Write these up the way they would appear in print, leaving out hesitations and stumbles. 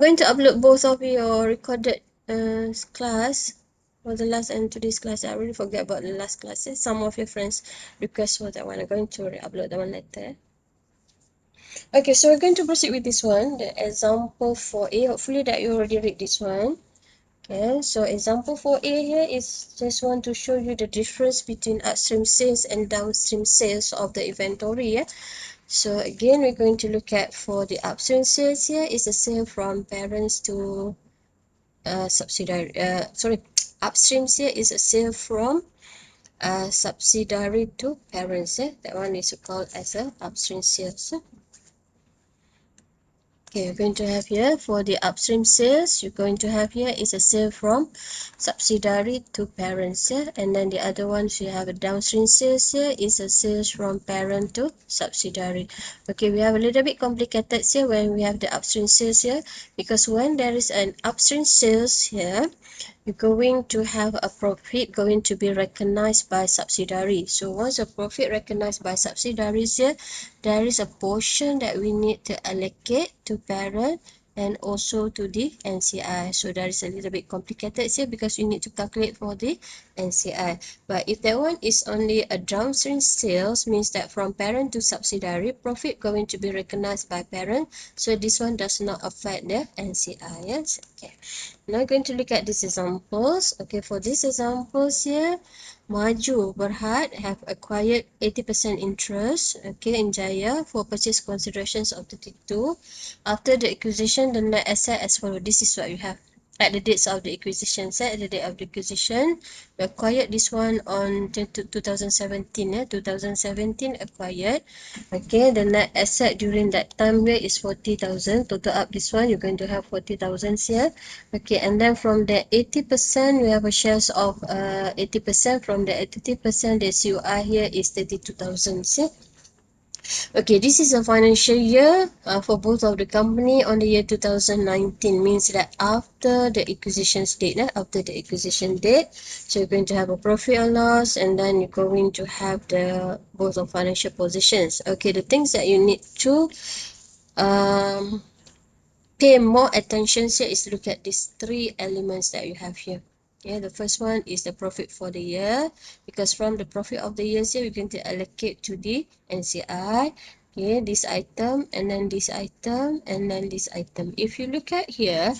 Going to upload both of your recorded class for the last and today's class. I really forget about the last classes. Some of your friends request for that one. I'm going to upload that one later. Okay, so we're going to proceed with this one, the example 4a. Hopefully that you already read this one. Okay, so example 4a here is just want to show you the difference between upstream sales and downstream sales of the inventory. Yeah. So again, we're going to look at for the upstream sales here is a sale from parents to subsidiary. Upstream here is a sale from subsidiary to parents. That one is called as a upstream sales. Okay, you're going to have here for the upstream sales, you're going to have here is a sale from subsidiary to parents, and then the other ones you have a downstream sales here is a sales from parent to subsidiary. Okay, we have a little bit complicated here when we have the upstream sales here, because when there is an upstream sales here, you're going to have a profit going to be recognized by subsidiary. So once a profit recognized by subsidiaries here, there is a portion that we need to allocate to parent and also to the NCI. So that is a little bit complicated here because you need to calculate for the NCI. But if that one is only a downstream sales, means that from parent to subsidiary, profit going to be recognized by parent. So this one does not affect the NCI. Yes. Okay. Now going to look at these examples. Okay, for these examples here, Maju Berhad have acquired 80% interest, okay, in Jaya for purchase considerations of 32. After the acquisition, the net asset as follows. This is what you have at the dates of the acquisition. At the date of the acquisition, we acquired this one on 2017. 2017 acquired. Okay, the net asset during that time period is 40,000. Total up this one, you're going to have 40,000 here. Okay, and then from the 80%, we have a shares of 80%. From the 80%, the COI here is 32,000. Okay, this is a financial year for both of the company on the year 2019. Means that after the acquisition date, after the acquisition date, so you're going to have a profit or loss, and then you're going to have the both of financial positions. Okay, the things that you need to um, pay more attention here is look at these three elements that you have here. Okay, the first one is the profit for the year, because from the profit of the year here, we're going to allocate to the NCI. Okay, this item, and then this item, and then this item. If you look at here,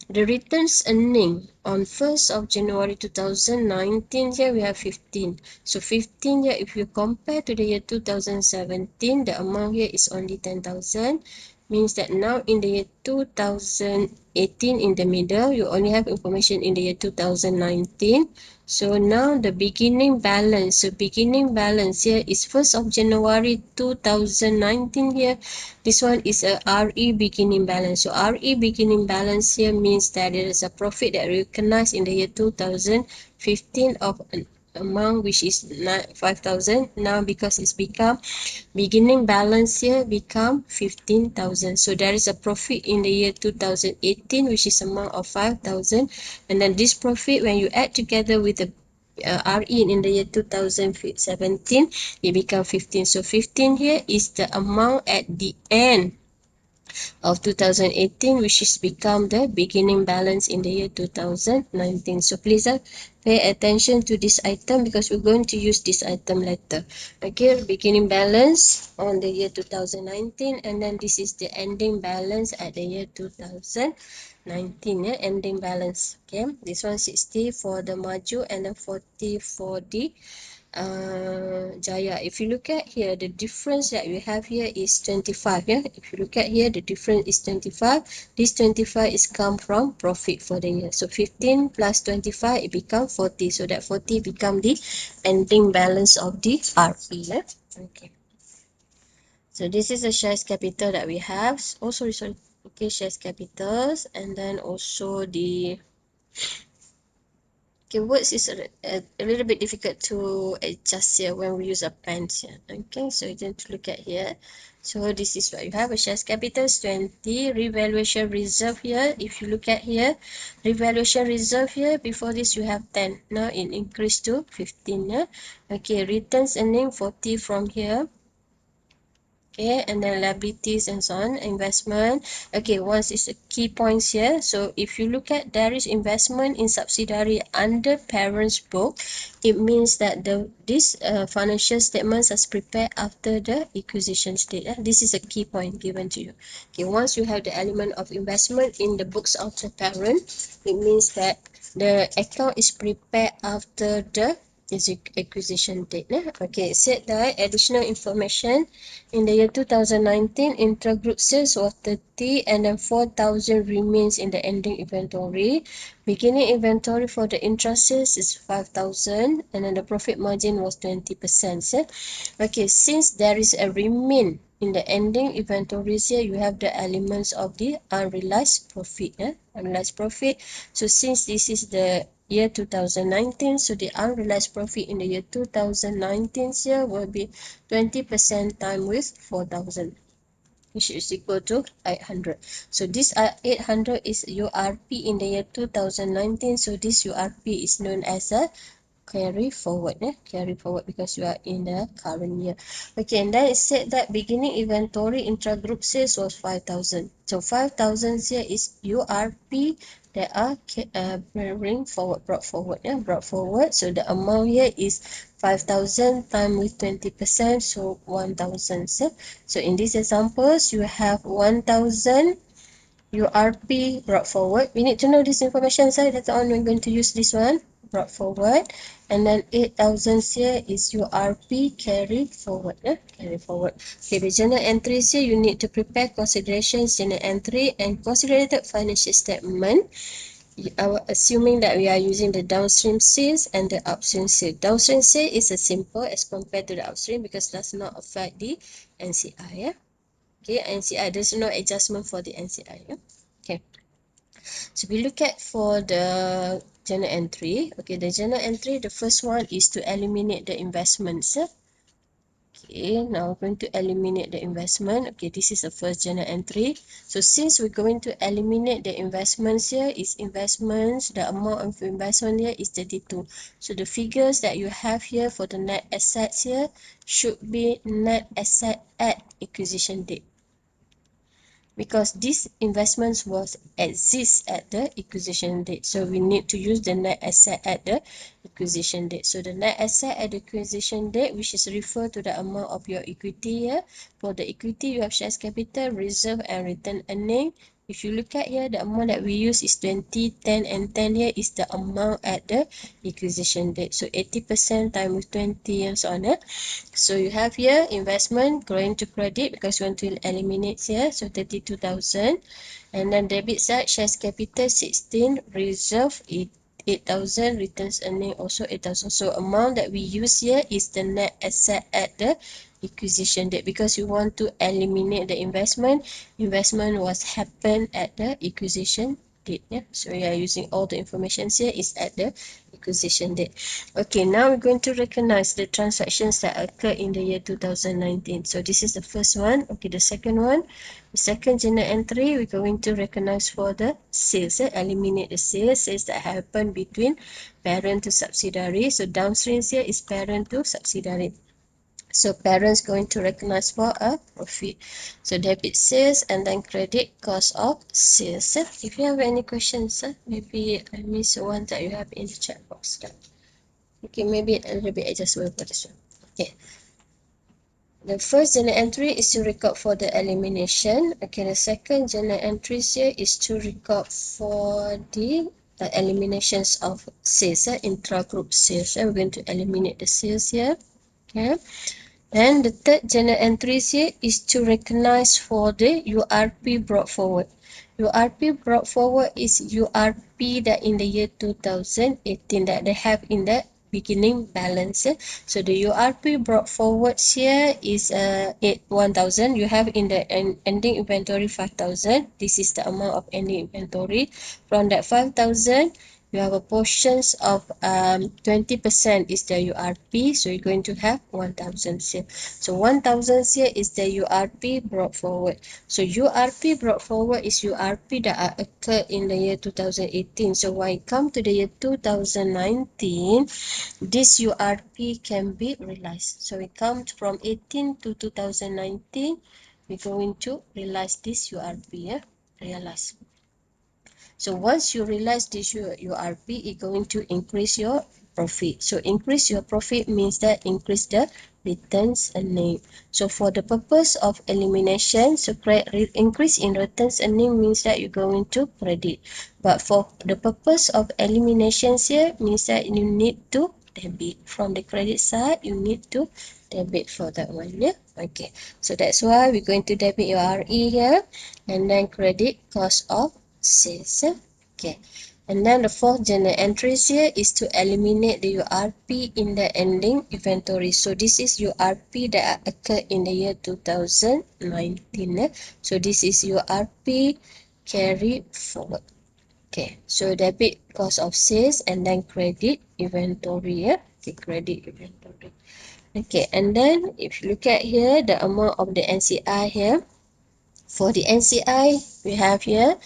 the returns earning on 1st of January 2019, here we have 15. So 15 here, if you compare to the year 2017, the amount here is only 10,000. Means that now in the year 2018 in the middle, you only have information in the year 2019. So now the beginning balance. So beginning balance here is 1st of January 2019 here. This one is a RE beginning balance. So RE beginning balance here means that there is a profit that recognized in the year 2015 of an amount which is 5,000. Now because it's become beginning balance here become 15,000. So there is a profit in the year 2018 which is amount of 5,000, and then this profit when you add together with the RE in the year 2017, it become 15. So 15 here is the amount at the end of 2018, which is become the beginning balance in the year 2019. So please pay attention to this item because we're going to use this item later. Okay, beginning balance on the year 2019, and then this is the ending balance at the year 2019. Ending balance. Okay, this one 60 for the Maju and then 40 for the Jaya. If you look at here, the difference that we have here is 25. If you look at here, the difference is 25. This 25 is come from profit for the year. So 15 plus 25, it becomes 40. So that 40 become the ending balance of the RP. Okay. So this is the shares capital that we have. Oh, sorry. Okay, shares capitals, and then also the okay, words is a little bit difficult to adjust here when we use a pen here. Okay, so you need to look at here. So this is what you have. A shares capital is 20. Revaluation reserve here. If you look at here, revaluation reserve here, before this you have 10. Now it increased to 15. Okay, returns earning 40 from here. Okay, and then liabilities and so on, investment. Okay, once is a key points here. So if you look at there is investment in subsidiary under parent's book, it means that this financial statements are prepared after the acquisition date. This is a key point given to you. Okay, once you have the element of investment in the books of the parent, it means that the account is prepared after the acquisition date. Okay, it said that additional information in the year 2019, intra-group sales was 30 and then 4,000 remains in the ending inventory. Beginning inventory for the intra-sales is 5,000 and then the profit margin was 20%. Okay, since there is a remain in the ending inventories here, you have the elements of the unrealized profit. Unrealized profit. So since this is the year 2019, so the unrealized profit in the year 2019 here will be 20% time with 4,000, which is equal to 800. So this 800 is URP in the year 2019. So this URP is known as a carry forward. Carry forward because you are in the current year. Okay, and then it said that beginning inventory intra-group sales was 5,000. So 5,000 here is URP that are brought forward. Brought forward. So the amount here is 5,000 times with 20%, so 1,000. So in these examples, you have 1,000 URP brought forward. We need to know this information, so that's on we're going to use this one, brought forward. And then 8,000 here is URP carried forward. Carried forward. Okay, the journal entries here, you need to prepare considerations journal entry and consolidated financial statement. Assuming that we are using the downstream sales and the upstream sale. Downstream sale is as simple as compared to the upstream because it does not affect the NCI. Okay, NCI, there's no adjustment for the NCI. Okay, so we look at for the journal entry. Okay, the journal entry, the first one is to eliminate the investments. Okay, now we're going to eliminate the investment. Okay, this is the first journal entry. So since we're going to eliminate the investments here, is investments, the amount of investment here is 32. So the figures that you have here for the net assets here should be net asset at acquisition date, because these investments was exist at the acquisition date. So we need to use the net asset at the acquisition date. So the net asset at the acquisition date, which is referred to the amount of your equity here. For the equity, you have shares capital, reserve and return earning. If you look at here, the amount that we use is 20, 10 and 10 here is the amount at the acquisition date. So 80% times with 20 and so on. So you have here investment going to credit because you want to eliminate here. So 32,000. And then debit side, shares capital 16, reserve 8,000, returns earning also 8,000. So amount that we use here is the net asset at the acquisition date because you want to eliminate the investment. Investment was happened at the acquisition date. So we are using all the information here is at the acquisition date. Okay, now we're going to recognize the transactions that occur in the year 2019. So this is the first one. Okay, the second one, the second journal entry, we're going to recognize for the sales. Eliminate the sales that happen between parent to subsidiary. So downstream here is parent to subsidiary. So parents going to recognize for a profit. So debit sales and then credit cost of sales. If you have any questions, maybe I miss one that you have in the chat box. Okay, maybe a little bit adjustment for this one. Okay. The first journal entry is to record for the elimination. Okay, the second journal entry here is to record for the eliminations of sales, intra-group sales. We're going to eliminate the sales here. Okay. And the third journal entry here is to recognize for the URP brought forward. URP brought forward is URP that in the year 2018 that they have in the beginning balance. So the URP brought forward here is 1,000. You have in the ending inventory 5,000. This is the amount of ending inventory. From that 5,000, you have a portions of 20% is the URP, so you're going to have 1000 here. So 1000 here is the URP brought forward. So URP brought forward is URP that occurred in the year 2018. So when it comes to the year 2019, this URP can be realized. So it comes from 18 to 2019. We're going to realize this URP, yeah? Realize. So once you realize this URP, it's going to increase your profit. So increase your profit means that increase the returns earning. So for the purpose of elimination, so increase in returns earning means that you're going to credit. But for the purpose of eliminations here means that you need to debit. From the credit side, you need to debit for that one. Yeah. Okay. So that's why we're going to debit your RE here and then credit cost of sales. Okay. And then the fourth journal entries here is to eliminate the URP in the ending inventory. So this is URP that occurred in the year 2019. So this is URP carry forward. Okay, so debit cost of sales and then credit inventory. Yeah? Okay, credit inventory. Okay, and then if you look at here, the amount of the NCI here. For the NCI, we have here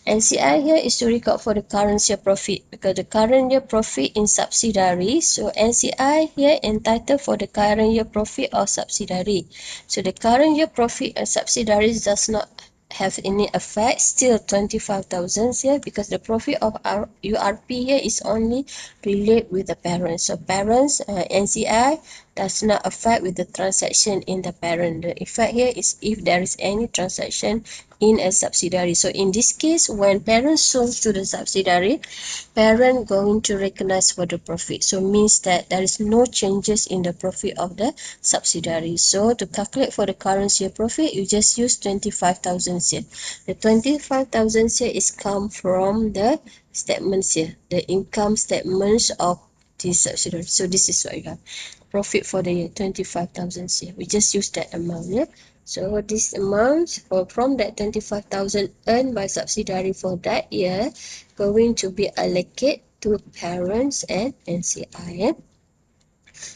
NCI here is to record for the current year profit because the current year profit in subsidiary. So NCI here entitled for the current year profit of subsidiary. So the current year profit of subsidiaries does not have any effect, still 25,000 here because the profit of our URP here is only related with the parents. So parents NCI does not affect with the transaction in the parent. The effect here is if there is any transaction in a subsidiary. So in this case, when parents sold to the subsidiary, parent going to recognize for the profit. So means that there is no changes in the profit of the subsidiary. So to calculate for the current year profit, you just use 25,000 here. The 25,000 here is come from the statements here, the income statements of this subsidiary. So this is what you have. Profit for the year 25,000 here. We just use that amount, yeah. So this amount from that 25,000 earned by subsidiary for that year going to be allocated to parents and NCI. Yeah?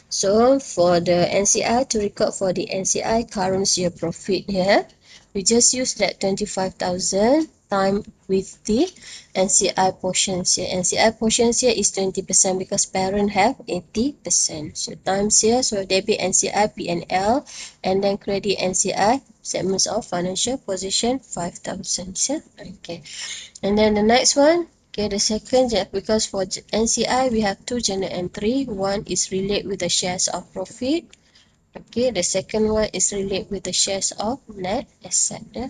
So for the NCI, to record for the NCI current year profit here, we just use that 25,000 time with the NCI portions here. NCI portions here is 20% because parent have 80%. So times here, so debit NCI P&L and then credit NCI segments of financial position 5,000. Yeah? Okay. And then the next one, okay, the second, because for NCI, we have two journal entry. One is relate with the shares of profit. Okay, the second one is relate with the shares of net asset. Yeah?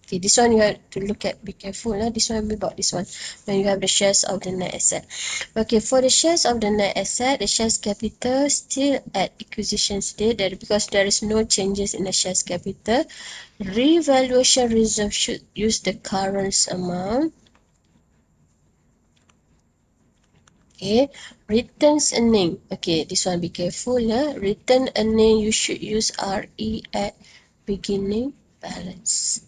Okay, this one you have to look at, be careful. This one about this one, when you have the shares of the net asset. Okay, for the shares of the net asset, the shares capital still at acquisition state because there is no changes in the shares capital. Revaluation reserve should use the current amount. Okay, returns earning. Okay, this one be careful. Return earning, you should use RE at beginning balance.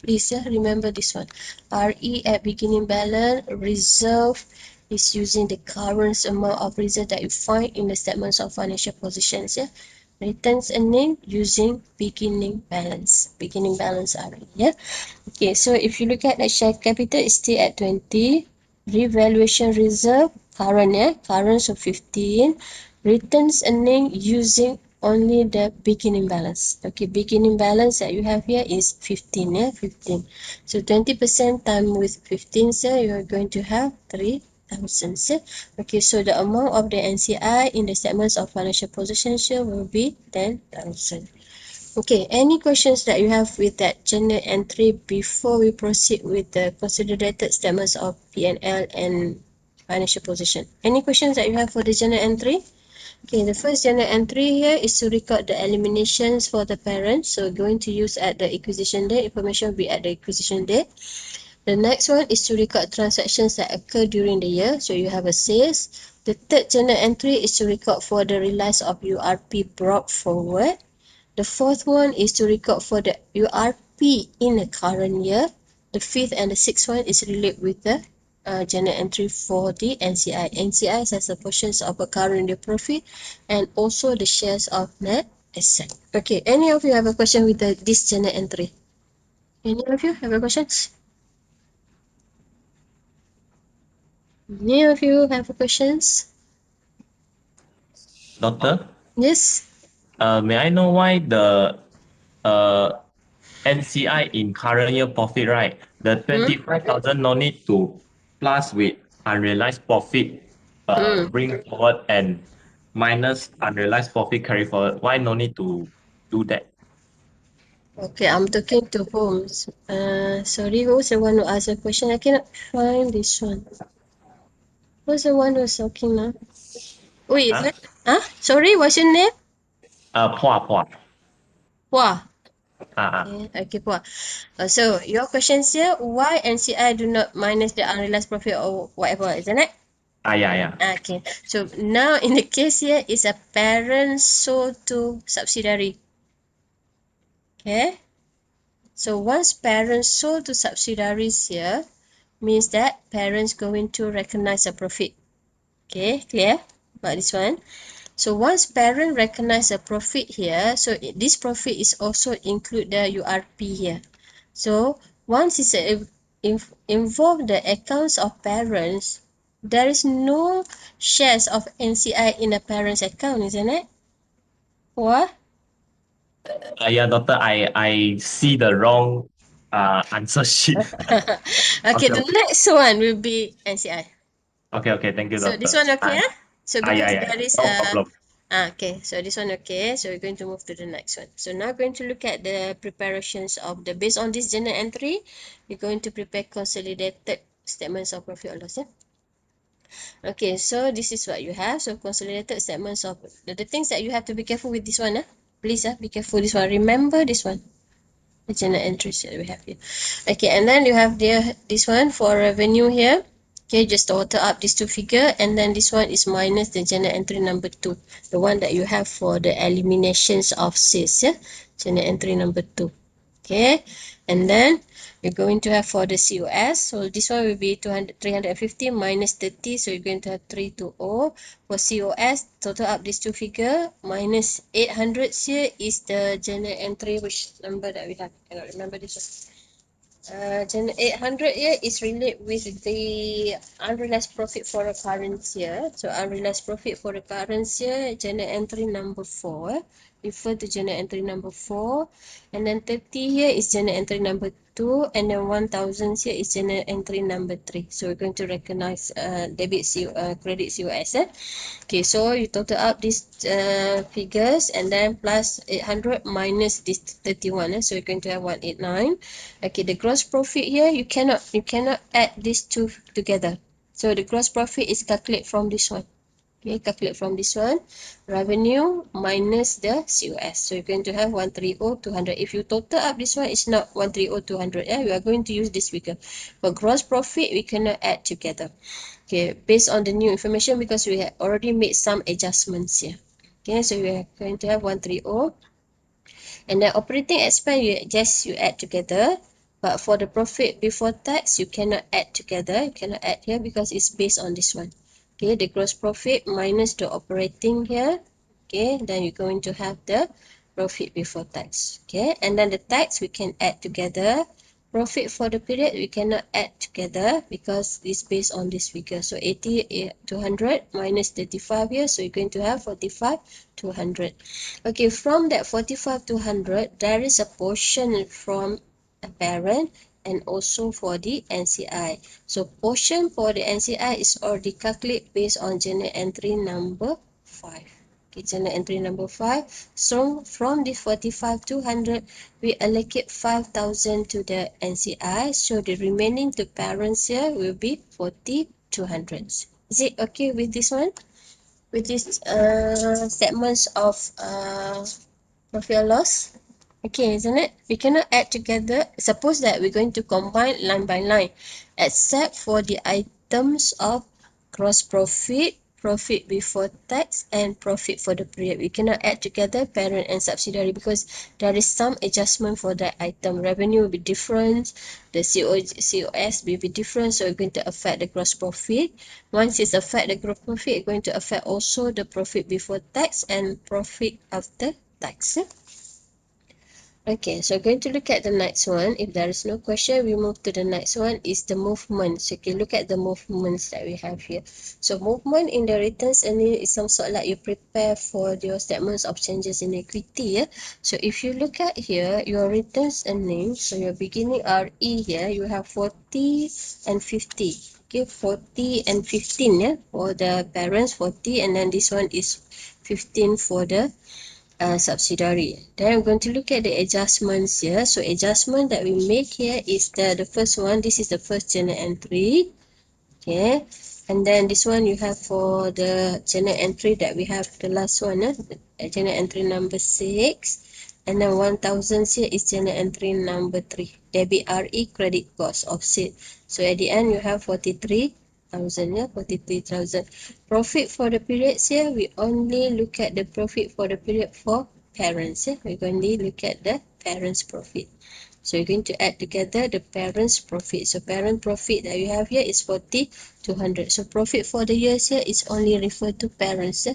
Please remember this one. RE at beginning balance. Reserve is using the current amount of reserve that you find in the statements of financial positions. Returns earning using beginning balance. Beginning balance RE. Okay, so if you look at the share capital, it's still at 20. Revaluation reserve, current, current of 15. Returns earning using only the beginning balance. Okay, beginning balance that you have here is 15, 15. So 20% time with 15, you are going to have 3,000. Okay, so the amount of the NCI in the statements of financial position will be 10,000. Okay, any questions that you have with that journal entry before we proceed with the consolidated statements of P&L and financial position? Any questions that you have for the journal entry? Okay, the first journal entry here is to record the eliminations for the parent. So going to use at the acquisition date. Information will be at the acquisition date. The next one is to record transactions that occur during the year. So you have a sales. The third journal entry is to record for the realize of URP brought forward. The fourth one is to record for the URP in the current year. The fifth and the sixth one is related with the journal entry for the NCI. NCI has the portions of a current year profit and also the shares of net asset. Okay, any of you have a question with this journal entry? Any of you have a questions? Any of you have a questions? Doctor, Yes. may I know why the NCI in current year profit, right? The 25,000 no need to plus with unrealized profit bring forward and minus unrealized profit carry forward. Why no need to do that? Okay, I'm talking to whom? Sorry, who's the one who asked the question? I cannot find this one. Who's the one who's talking now? Oh, is Huh? it? Huh? Sorry, what's your name? Pua. Wah. Ah. Okay, Puah. So your questions here, why NCI do not minus the unrealized profit or whatever, isn't it? Yeah. Okay, so now in the case here is a parent sold to subsidiary. Okay, so once parents sold to subsidiaries here, means that parents going to recognize a profit. Okay, clear about this one? So once parent recognize a profit here, so this profit is also include the URP here. So once it's involve the accounts of parents, there is no shares of NCI in a parent's account, isn't it? What? Yeah, doctor, I see the wrong answer sheet. Okay, Okay, the next one will be NCI. okay. Thank you, So this doctor. one okay? So because Yeah. there is No problem. okay, so this one okay. So we're going to move to the next one. So now going to look at the preparations of the based on this journal entry, we're going to prepare consolidated statements of profit or loss. Yeah? Okay, so this is what you have. So consolidated statements of the things that you have to be careful with this one. Please be careful this one. Remember this one. The journal entries that we have here. Okay, and then you have this one for revenue here. Okay, just total up these two figure, and then this one is minus the journal entry number 2, the one that you have for the eliminations of sales. Yeah, journal entry number 2. Okay, and then you're going to have for the COS. So this one will be 350 minus 30. So you're going to have 320. For COS, total up these two figure minus 800 here is the journal entry, which number that we have. I cannot remember this one. Journal 800 here is related with the unrealized profit for the current year. So unrealized profit for the current year, journal entry number 4. Refer to journal entry number 4. And then 30 here is journal entry number 2. And then 1000 here is journal entry number 3. So we're going to recognize credit COS. Okay, so you total up these figures and then plus 800 minus this 31. So you're going to have 189. Okay, the gross profit here, you cannot add these two together. So the gross profit is calculated from this one. Okay, calculate from this one. Revenue minus the COS. So you're going to have 130,200. If you total up this one, it's not 130,200. Yeah, we are going to use this figure. For gross profit, we cannot add together. Okay, based on the new information because we have already made some adjustments here. Okay, so we are going to have 130. And then operating expense, you add together. But for the profit before tax, you cannot add together. You cannot add here because it's based on this one. Okay, the gross profit minus the operating here. Okay, then you're going to have the profit before tax. Okay, and then the tax we can add together. Profit for the period we cannot add together because it's based on this figure. So 80 200 minus 35 here. So you're going to have 45 200. Okay, from that 45 200, there is a portion from a parent and also for the NCI. So portion for the NCI is already calculated based on journal entry number 5. Okay, journal entry number 5. So from the 45 200, we allocate 5,000 to the NCI. So the remaining to parents here will be 40 200. Is it okay with this one? With these segments of profit or loss? Okay, isn't it? We cannot add together. Suppose that we're going to combine line by line, except for the items of gross profit, profit before tax and profit for the period. We cannot add together parent and subsidiary because there is some adjustment for that item. Revenue will be different, the COS will be different, so it's going to affect the gross profit. Once it's affect the gross profit, it's going to affect also the profit before tax and profit after tax. Okay, so going to look at the next one. If there is no question, we move to the next one is the movements. Okay, look at the movements that we have here. So movement in the returns earning is some sort like you prepare for your statements of changes in equity. Yeah? So if you look at here, your returns earning, so your beginning RE here, you have 40 and 50. Okay, 40 and 15 yeah, for the parents, 40, and then this one is 15 for the subsidiary. Then we're going to look at the adjustments here. So adjustment that we make here is the first one. This is the first journal entry. Okay. And then this one you have for the journal entry that we have the last one. Journal entry number 6. And then 1000 here is journal entry number 3. Debit RE, credit cost, offset. So at the end you have 43,000. Yeah, 43,000. Profit for the periods here, we only look at the profit for the period for parents. Yeah? We're going to look at the parents' profit. So you're going to add together the parents' profit. So parent profit that you have here is 40,200. So profit for the years here is only referred to parents.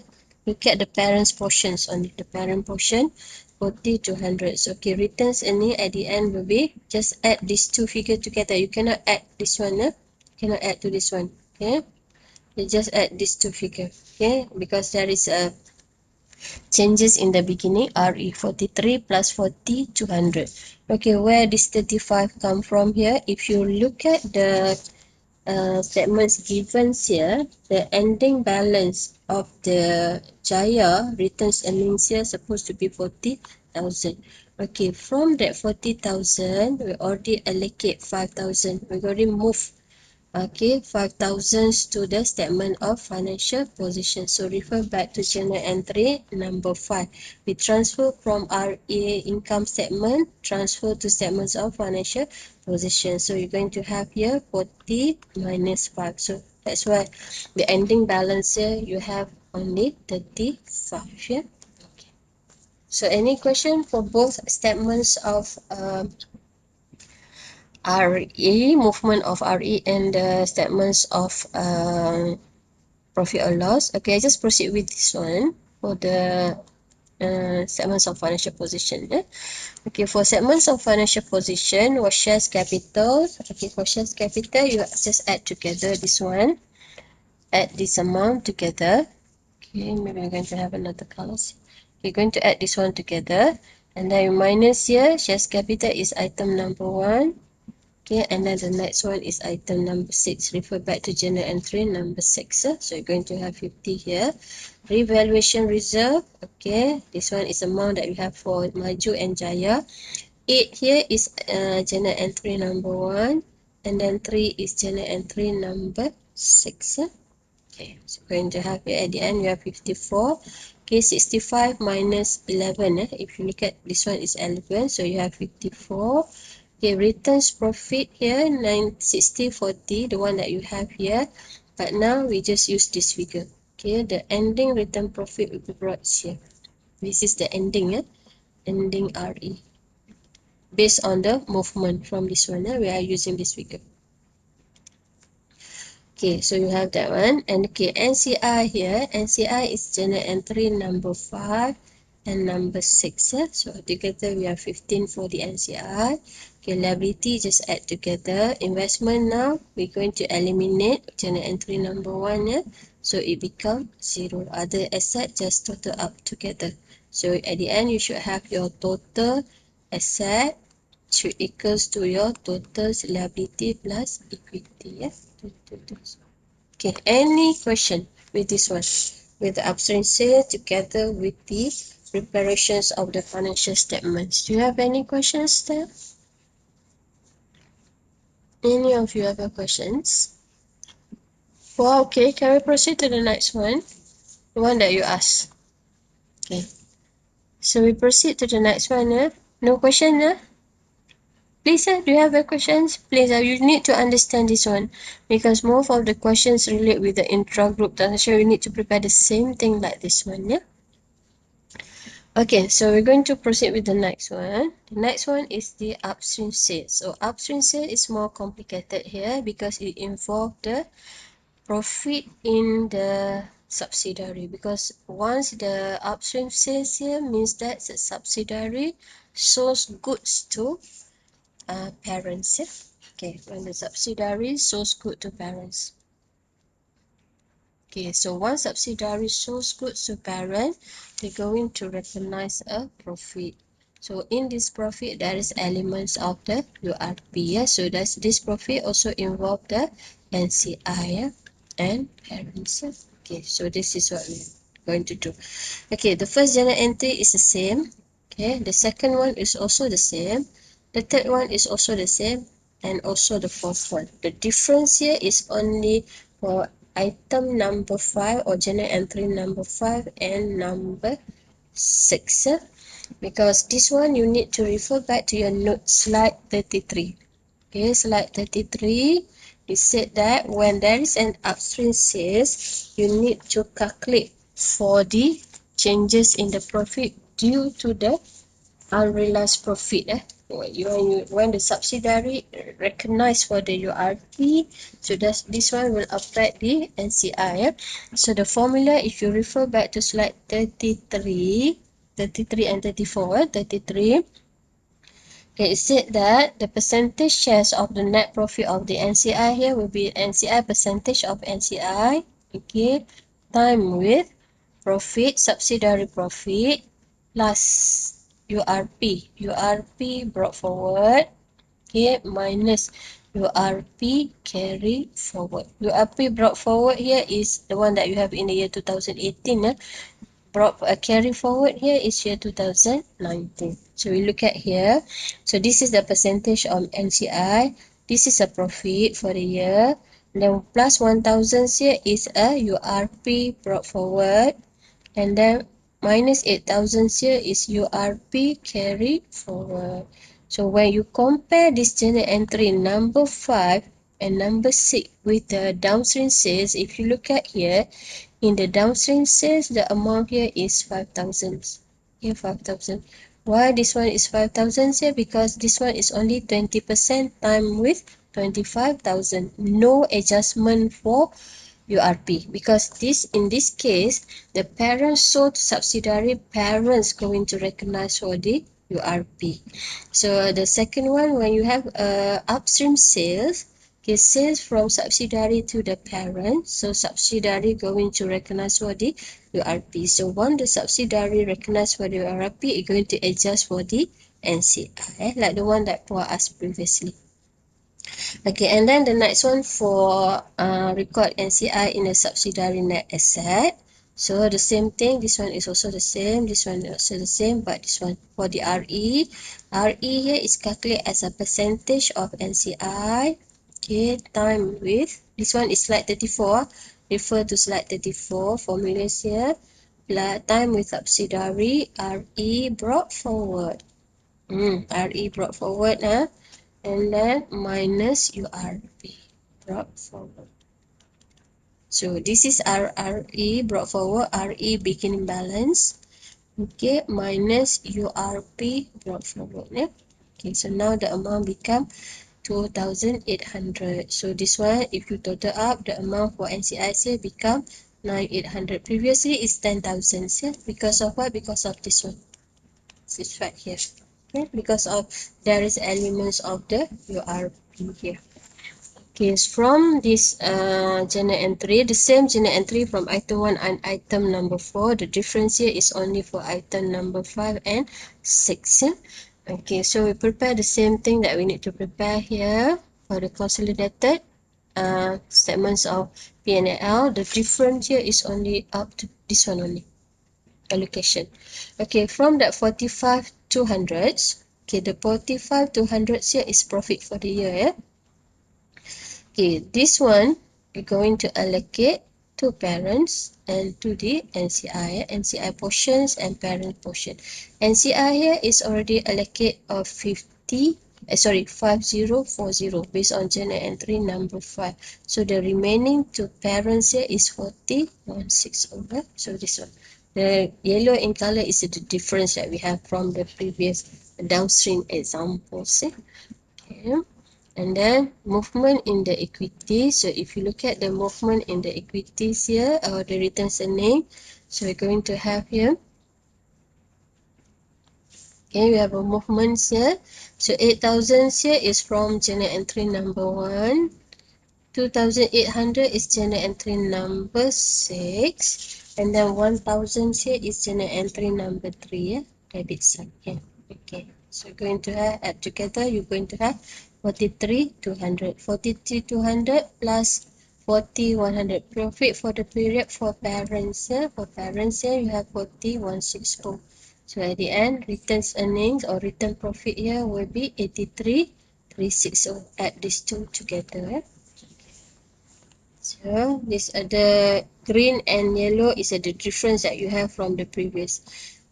Look at the parents' portions only. The parent portion 40,200. So okay, returns earning at the end will be just add these two figures together. You cannot add this one. You cannot add to this one. Okay. You just add these two figures. Okay, because there is a changes in the beginning. RE 43 plus 40, 200. Okay, where does 35 come from here? If you look at the statements given here, the ending balance of the Jaya returns earnings here supposed to be 40,000. Okay, from that 40,000, we already allocate 5,000. We already move. Okay, 5,000 to the statement of financial position. So refer back to journal entry number 5. We transfer from RA income statement, transfer to statements of financial position. So you're going to have here 40 minus 5. So that's why the ending balance here you have only 35 here. Okay. So any question for both statements of RE, movement of RE, and the statements of profit or loss? Okay, I just proceed with this one for the segments of financial position. Okay, for segments of financial position, what shares capital? Okay, for shares capital, you just add together this one, add this amount together. Okay, maybe I'm going to have another colors. You're going to add this one together, and then minus here, shares capital is item number 1. Okay, and then the next one is item number 6. Refer back to journal entry number 6. So you're going to have 50 here. Revaluation reserve. Okay, this one is amount that we have for Maju and Jaya. 8 here is journal entry number 1. And then 3 is journal entry number 6. Okay, so we're going to have here at the end, you have 54. Okay, 65 minus 11. If you look at this one is 11, so you have 54. Okay, returns profit here 960 40, the one that you have here. But now we just use this figure. Okay, the ending return profit will be brought here. This is the ending, ending RE. Based on the movement from this one, we are using this figure. Okay, so you have that one. And okay, NCI here. NCI is journal entry number 5 and number 6. So together we have 15 for the NCI. Okay, liability just add together. Investment now, we're going to eliminate journal entry number 1. So it becomes 0. Other asset just total up together. So at the end, you should have your total asset should equals to your total liability plus equity. Okay, any question with this one? With the upstream sale together with the preparations of the financial statements. Do you have any questions there? Any of you have a questions? Well, okay, can we proceed to the next one? The one that you asked. Okay. So we proceed to the next one. No question? Please, do you have any questions? Please, you need to understand this one because most of the questions relate with the intra-group transaction. We need to prepare the same thing like this one, yeah? Okay, so we're going to proceed with the next one. The next one is the upstream sales. So upstream sale is more complicated here because it involves the profit in the subsidiary, because once the upstream sales here means that the subsidiary source goods to parents, yeah? Okay, when the subsidiary source good to parents. Okay, so once subsidiary source goods to parent, they're going to recognize a profit. So in this profit, there is elements of the URP. Yeah? So that's this profit also involve the NCI, yeah? And parents. Yeah? Okay, so this is what we're going to do. Okay, the first journal entry is the same. Okay, the second one is also the same. The third one is also the same, and also the fourth one. The difference here is only for item number 5 or journal entry number 5 and number 6, because this one you need to refer back to your note slide 33. Okay, slide 33, it said that when there is an upstream sales, you need to calculate for the changes in the profit due to the unrealized profit. When the subsidiary recognize for the URP, so that's this one will affect the NCI. So the formula, if you refer back to slide 33 and 34, 33, okay, it said that the percentage shares of the net profit of the NCI here will be NCI percentage of NCI, okay, time with profit, subsidiary profit, plus URP. URP brought forward, okay, minus URP carry forward. URP brought forward here is the one that you have in the year 2018. Brought carry forward here is year 2019. So we look at here. So this is the percentage of NCI. This is a profit for the year. And then plus 1000 here is a URP brought forward. And then minus 8000 here is URP carry forward. So when you compare this journal entry number 5 and number 6 with the downstream sales, if you look at here, in the downstream sales, the amount here is 5,000. Here 5,000. Why this one is 5,000 here? Because this one is only 20% time with 25,000. No adjustment for URP, because this in this case the parents sold to subsidiary, parents going to recognize for the URP. So the second one, when you have upstream sales, okay, sales from subsidiary to the parent, so subsidiary going to recognize for the URP. So once the subsidiary recognize for the URP, it's going to adjust for the NCI, like the one that Puah asked previously. Okay, and then the next one for record NCI in a subsidiary net asset. So the same thing, this one is also the same, this one is also the same, but this one for the RE. RE here is calculated as a percentage of NCI. Okay, time with, this one is slide 34, refer to slide 34, formulas here. Time with subsidiary, RE brought forward. RE brought forward, and then minus URP brought forward. So this is RE brought forward, RE beginning balance, okay, minus URP brought forward. Yeah? Okay, so now the amount become 2,800. So this one, if you total up, the amount for NCIC become 9,800. Previously it's 10,000. Yeah? Because of what? Because of this one. This right here. Okay? Because of there is elements of the URP here. Okay, from this journal entry, the same journal entry from item 1 and item number 4. The difference here is only for item number 5 and 6. Okay, so we prepare the same thing that we need to prepare here for the consolidated statements of P&L. The difference here is only up to this one only, allocation. Okay, from that 45 200s, okay, the 45 200s here is profit for the year. Yeah? Okay, this one we're going to allocate to parents and to the NCI, NCI portions and parent portion. NCI here is already allocate of 50 sorry, 5040 based on journal entry number 5. So the remaining to parents here is 40160. So this one, the yellow in color is the difference that we have from the previous downstream examples. Okay. And then movement in the equity. So if you look at the movement in the equities here, or the returns earning, so we're going to have here, okay, we have a movement here. So 8,000 here is from journal entry number 1. 2,800 is journal entry number 6. And then 1,000 here is journal entry number 3. Yeah? Debit side. Yeah. Okay. So you're going to have, add together, you're going to have 43,200. 43,200 plus 40,100. Profit for the period for parents here. For parents here, you have 40,160. So at the end, returns earnings or return profit here will be 83,360. Add these two together. So this the green and yellow is the difference that you have from the previous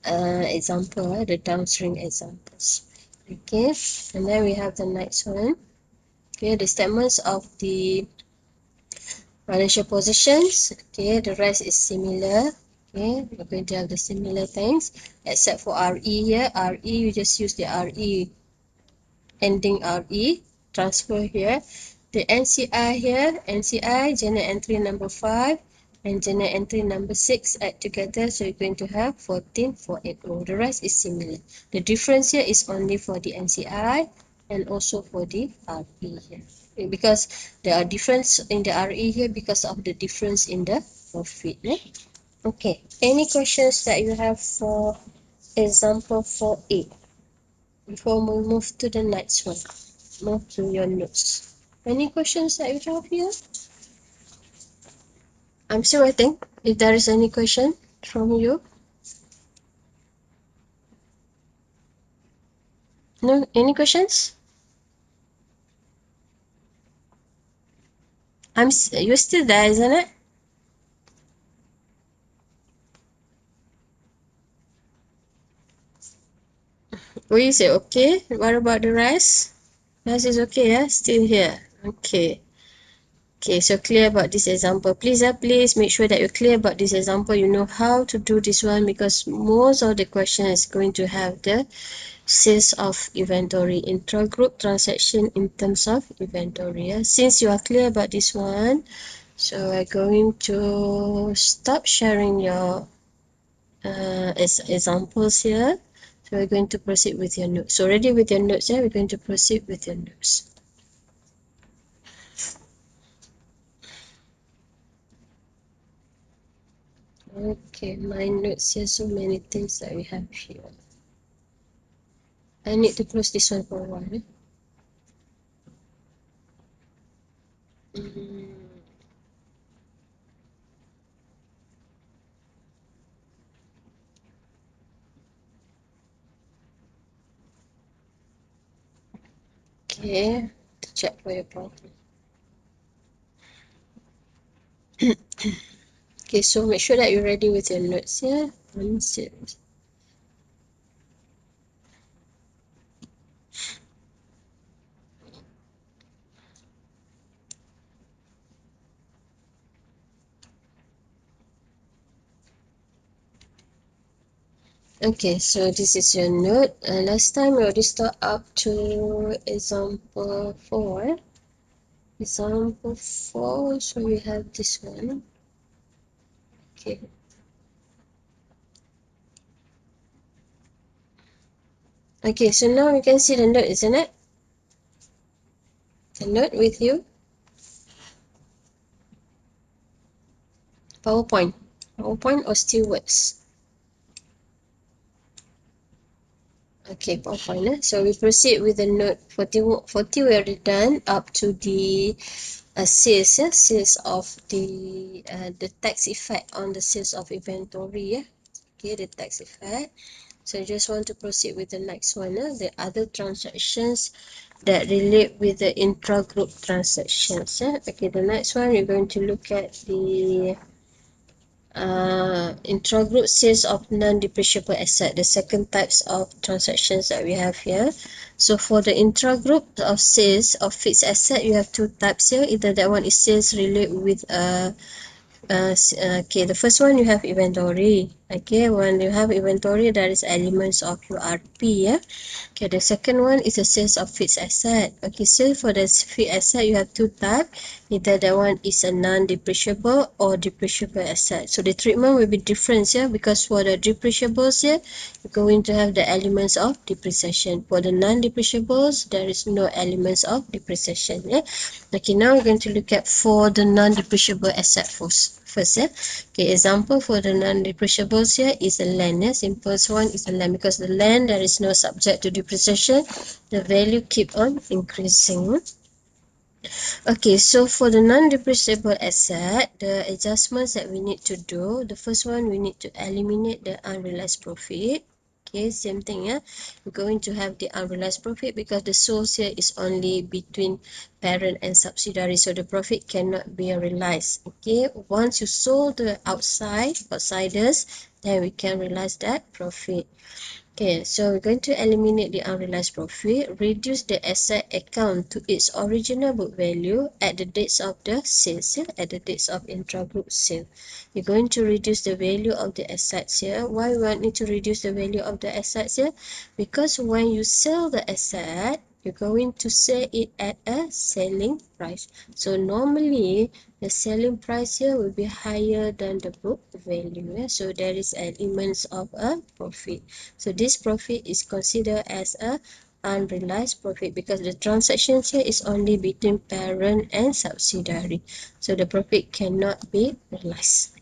example, the downstream examples. Okay, and then we have the next one. Okay, the statements of the financial positions. Okay, the rest is similar. Okay, we're going to have the similar things except for RE here. RE, you just use the RE ending RE, transfer here. The NCI here, NCI, journal entry number 5 and journal entry number 6 add together, so you're going to have 14,480. The rest is similar. The difference here is only for the NCI and also for the RE here. Because there are difference in the RE here because of the difference in the profit. Okay, any questions that you have for example 4A before we move to the next one? Move to your notes. Any questions that you have here? I'm still waiting. If there is any question from you. No, any questions? You're still there, isn't it? Will you say okay? What about the rest? Rest is okay, yeah? Still here. Okay. Okay, so clear about this example. Please make sure that you're clear about this example. You know how to do this one because most of the question is going to have the sales of inventory, intra-group transaction in terms of inventory. Yeah? Since you are clear about this one, so I'm going to stop sharing your examples here. So we're going to proceed with your notes. So ready with your notes, yeah? We're going to proceed with your notes. Okay, my notes here, so many things that we have here. I need to close this one for a while. Okay, to check for your problem. Okay, so make sure that you're ready with your notes here. Okay, so this is your note. Last time we already start up to example 4. Example 4, so we have this one. Okay. Okay, so now you can see the note, isn't it? The note with you. PowerPoint. PowerPoint or still works? Okay, PowerPoint. So we proceed with the note 40 we already done up to the sales, sales of the tax effect on the sales of inventory. Okay, the tax effect. So I just want to proceed with the next one, the other transactions that relate with the intra-group transactions. Okay, the next one we're going to look at the intragroup sales of non-depreciable asset, the second types of transactions that we have here. So for the intragroup of sales of fixed asset, you have two types here. Either that one is sales relate with okay, the first one you have inventory. Okay, when you have inventory, there is elements of URP. Yeah. Okay, the second one is a sales of fixed asset. Okay, so for the fixed asset, you have two types. Either that one is a non-depreciable or depreciable asset. So the treatment will be different here, because for the depreciables here, you're going to have the elements of depreciation. For the non-depreciables, there is no elements of depreciation. Yeah. Okay, now we're going to look at for the non-depreciable asset first. Yeah. Okay, example for the non-depreciables here is a land. Yeah. Simplest one is a land, because the land there is no subject to depreciation. The value keep on increasing. Okay, so for the non-depreciable asset, the adjustments that we need to do, the first one, we need to eliminate the unrealized profit. Okay, same thing, yeah. We're going to have the unrealized profit because the source here is only between parent and subsidiary, so the profit cannot be realized. Okay, once you sold the outsiders, then we can realize that profit. Okay, so we're going to eliminate the unrealized profit, reduce the asset account to its original book value at the dates of the sales, at the dates of intragroup sale. You're going to reduce the value of the assets here. Why we need to reduce the value of the assets here? Because when you sell the asset, you're going to sell it at a selling price. So normally, the selling price here will be higher than the book value. Yeah? So there is elements of a profit. So this profit is considered as a unrealized profit because the transaction here is only between parent and subsidiary. So the profit cannot be realized.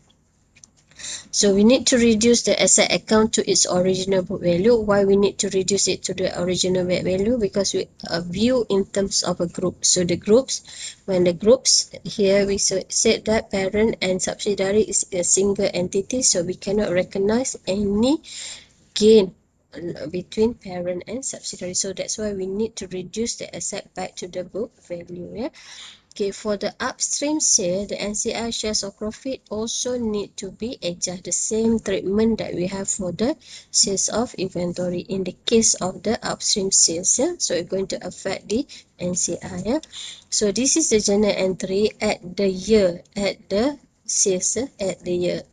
So we need to reduce the asset account to its original book value. Why we need to reduce it to the original book value? Because we view in terms of a group. So the groups, when the groups here we said that parent and subsidiary is a single entity, so we cannot recognize any gain between parent and subsidiary. So that's why we need to reduce the asset back to the book value. Yeah. Okay, for the upstream sale, the NCI shares of profit also need to be adjusted. The same treatment that we have for the sales of inventory in the case of the upstream sales. Yeah? So it's going to affect the NCI. Yeah? So this is the journal entry at the year, at the sales, at the year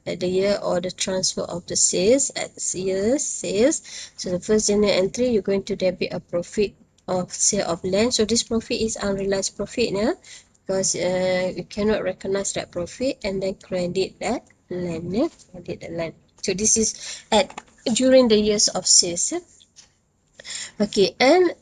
or the transfer of the sales, at the year sales. So the first journal entry, you're going to debit a profit of sale of land. So this profit is unrealized profit. Yeah? Because you cannot recognize that profit and then credit that land. Yeah? Credit the land. So this is at during the years of sales. Yeah? Okay, and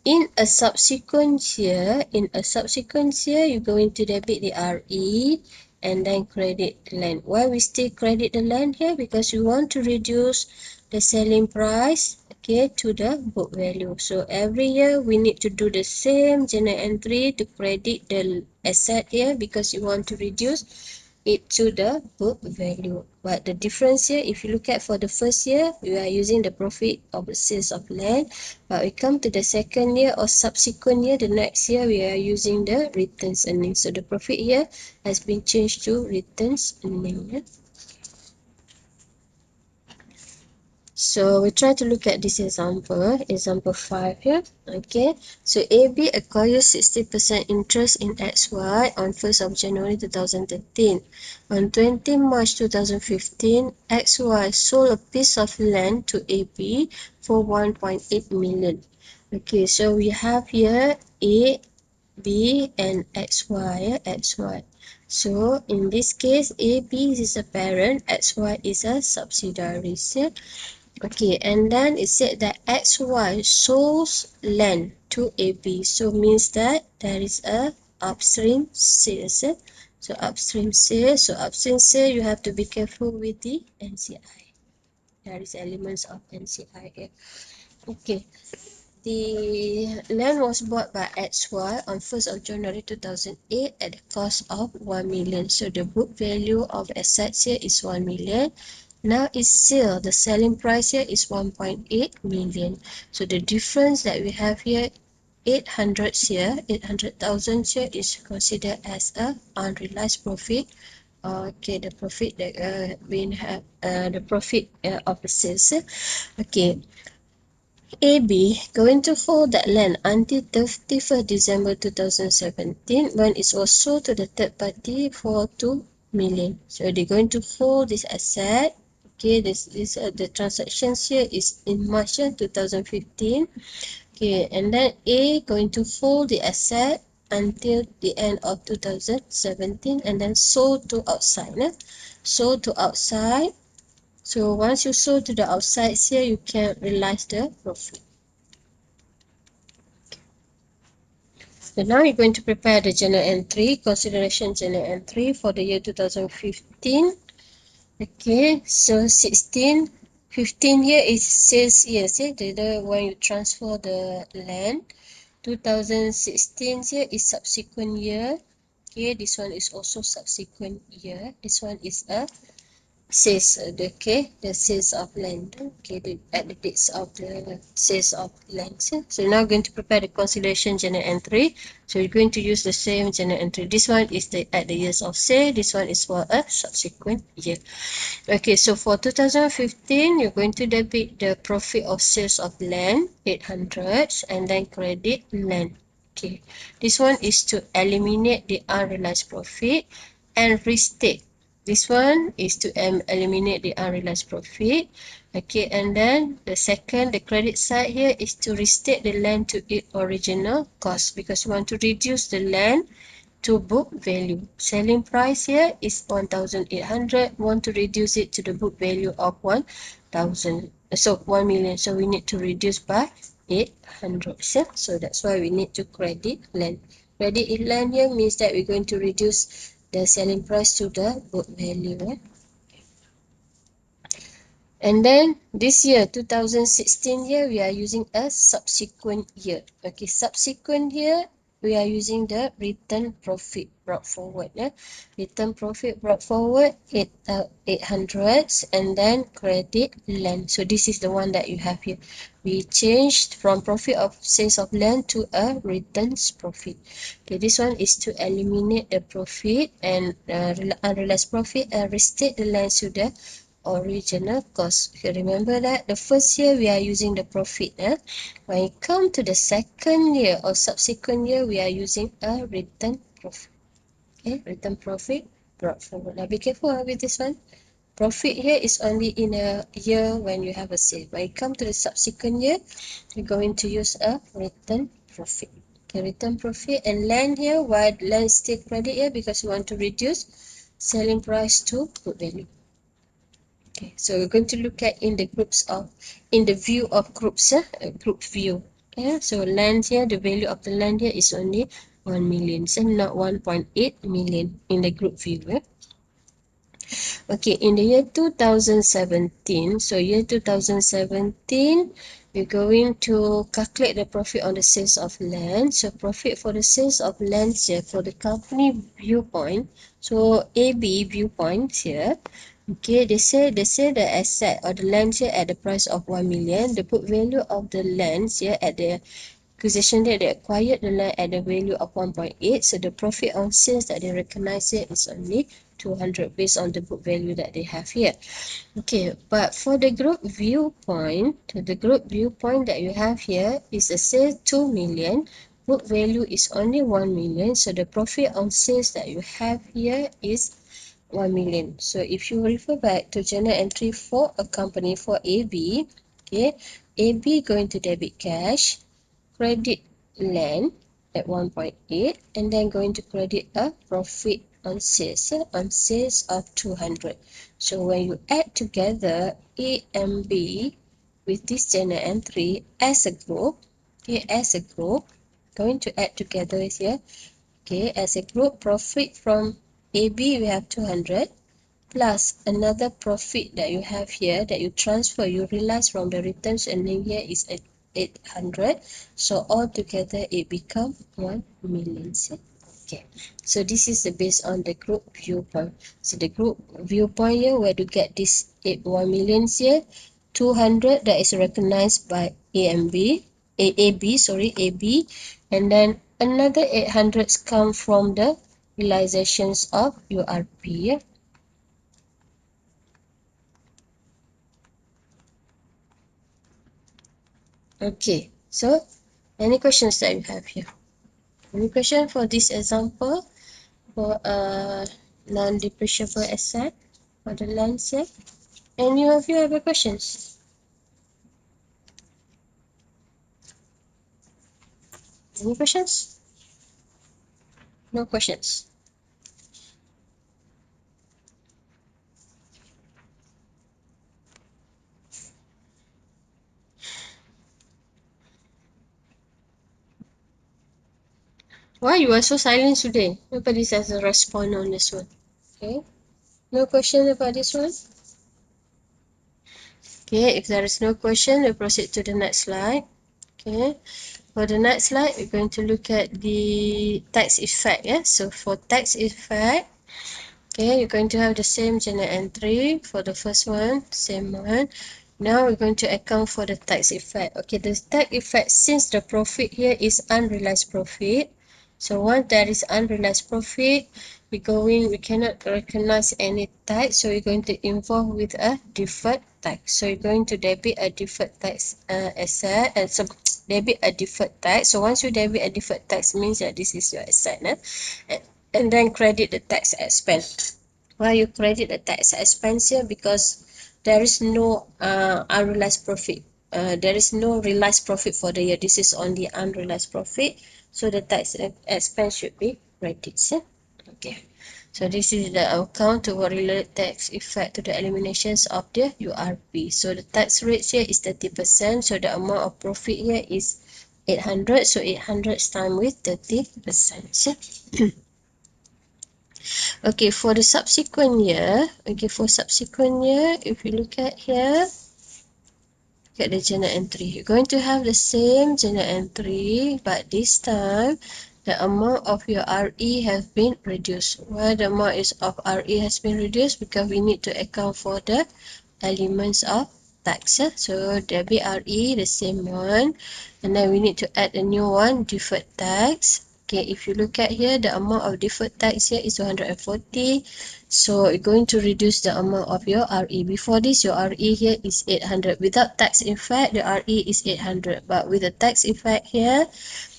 in a subsequent year, you're going to debit the RE and then credit the land. Why we still credit the land here? Because we want to reduce the selling price, okay, to the book value. So every year we need to do the same journal entry to credit the asset here because you want to reduce it to the book value. But the difference here, if you look at for the first year, we are using the profit of the sales of land. But we come to the second year or subsequent year, the next year, we are using the returns earnings. So the profit here has been changed to returns earnings. Yeah? So we try to look at this example 5 here. Okay, so AB acquires 60% interest in XY on 1st of January 2013. On 20 March 2015, XY sold a piece of land to AB for 1.8 million. Okay, so we have here A, B and XY, XY. So in this case, AB is a parent, XY is a subsidiary. Okay, and then it said that XY sells land to AB. So means that there is a upstream sales. So upstream sales. So upstream sale, you have to be careful with the NCI. There is elements of NCI here. Okay. The land was bought by XY on 1st of January 2008 at the cost of 1 million. So the book value of assets here is 1 million. Now it's sale. The selling price here is 1.8 million. So the difference that we have here, 800,000 here is considered as a unrealized profit Okay, the profit that we have, the profit of the sales. Okay, AB going to hold that land until 31st December 2017 when it was sold to the third party for 2 million. So they're going to hold this asset. Okay, this the transactions here is in March 2015. Okay, and then A going to hold the asset until the end of 2017 and then sold to outside. Sold to outside. So once you sold to the outside here, you can realize the profit. So now you're going to prepare the journal entry, consideration journal entry for the year 2015. Okay, so 16, 15 here is sales year, see, the when you transfer the land. 2016 here is subsequent year. Okay, this one is also subsequent year. This one is a sales, the sales of land. Okay, at the dates of the sales of land. So now going to prepare the consideration journal entry. So you're going to use the same journal entry. This one is at the years of sale. This one is for a subsequent year. Okay, so for 2015, you're going to debit the profit of sales of land, 800, and then credit land. Okay, this one is to eliminate the unrealized profit and restate. This one is to eliminate the unrealized profit. Okay, and then the second, the credit side here is to restate the land to its original cost because we want to reduce the land to book value. Selling price here is 1,800. Want to reduce it to the book value of 1,000. So 1 million. So we need to reduce by 800. So that's why we need to credit land. Credit land here means that we're going to reduce the selling price to the book value. And then this year, 2016 here, we are using a subsequent year. Okay, subsequent year, we are using the return profit brought forward. Return profit brought forward, 800 and then credit land. So this is the one that you have here. We changed from profit of sales of land to a returns profit. Okay, this one is to eliminate the profit and unrealized profit and restate the land to the original cost. Okay, remember that the first year we are using the profit. When it comes to the second year or subsequent year, we are using a return profit. Okay, return profit brought forward. Now be careful with this one. Profit here is only in a year when you have a sale. When it comes to the subsequent year, we're going to use a return profit. Okay, return profit and land here. Why land still credit here? Because we want to reduce selling price to book value. Okay, so we're going to look at in the view of groups, group view. Okay, so land here, the value of the land here is only 1 million, so not 1.8 million in the group view. Okay, in the year 2017, so year 2017, we're going to calculate the profit on the sales of land. So profit for the sales of land here for the company viewpoint. So AB viewpoint here. Okay, they say the asset or the land here at the price of 1 million. The book value of the land here at the acquisition date, they acquired the land at the value of 1.8. So the profit on sales that they recognize here is only 200 based on the book value that they have here. Okay, but for the group viewpoint, that you have here is a sale 2 million. Book value is only 1 million. So the profit on sales that you have here is 1 million. So if you refer back to journal entry for a company for AB, okay, AB going to debit cash, credit land at 1.8, and then going to credit a profit on sales of 200. So when you add together A and B with this journal entry as a group, okay, going to add together here. Okay, as a group, profit from AB we have 200 plus another profit that you have here that you transfer, you realize from the returns earning here is at 800. So altogether it becomes 1 million. Okay, so this is based on the group viewpoint. So the group viewpoint here, where to get this 1 million here, 200 that is recognized by AB, and then another 800 come from the realizations of URP. Okay, so any questions that you have here? Any question for this example for a non-depreciable asset for the land sale? Any of you have a questions? Any questions? No questions. Why you are so silent today? Nobody has a response on this one. Okay. No question about this one? Okay, if there is no question, we'll proceed to the next slide. Okay. For the next slide, we're going to look at the tax effect. Yeah. So for tax effect, okay, you're going to have the same journal entry for the first one, same one. Now we're going to account for the tax effect. Okay, the tax effect, since the profit here is unrealized profit, so once there is unrealized profit, we cannot recognize any tax, so we're going to involve with a deferred tax. So you're going to debit a deferred tax asset, and so debit a deferred tax. So once you debit a deferred tax, means that this is your asset, and then credit the tax expense. Why you credit the tax expense here? Because there is no unrealized profit. There is no realized profit for the year. This is only unrealized profit. So the tax expense should be credited. Okay. So this is the account to related tax effect to the eliminations of the URP. So the tax rate here is 30%. So the amount of profit here is 800. So 800 times with 30%. Okay, for the subsequent year, if you look at here, look at the journal entry. You're going to have the same journal entry, but this time the amount of your RE has been reduced. Why the amount of RE has been reduced? Because we need to account for the elements of tax. So debit RE, the same one, and then we need to add a new one, deferred tax. Okay, if you look at here, the amount of deferred tax here is 240. So you're going to reduce the amount of your RE. Before this, your RE here is 800. Without tax effect, the RE is 800. But with the tax effect here,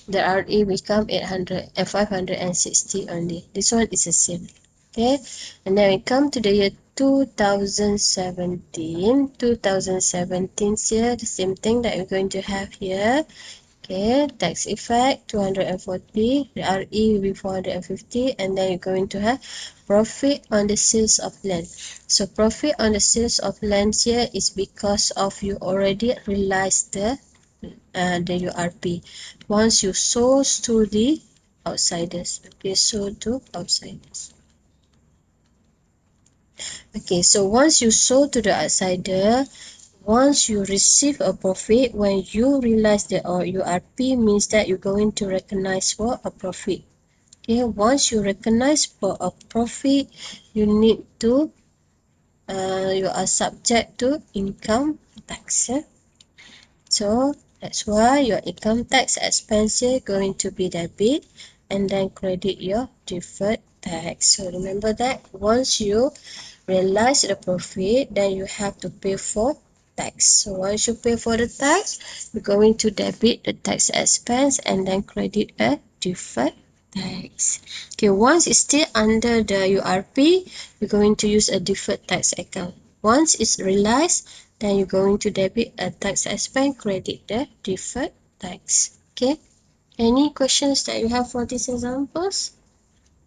the RE become 800 and 560 only. This one is the same. Okay, and then we come to the year 2017. 2017 here, the same thing that we're going to have here. Okay, tax effect 240, the RE will be 450, and then you're going to have profit on the sales of land. So profit on the sales of land here is because of you already realized the URP. Once you sold to the outsiders. Okay, sold to outsiders. Okay, so once you sold to the outsider, once you receive a profit, when you realize that or URP means that you're going to recognize for a profit. Okay, once you recognize for a profit, you need to you are subject to income tax. So that's why your income tax expense is going to be debit and then credit your deferred tax. So remember that once you realize the profit, then you have to pay for tax. So once you pay for the tax, you're going to debit the tax expense and then credit a deferred tax. Okay, once it's still under the URP, you're going to use a deferred tax account. Once it's realized, then you're going to debit a tax expense, credit the deferred tax. Okay, any questions that you have for these examples?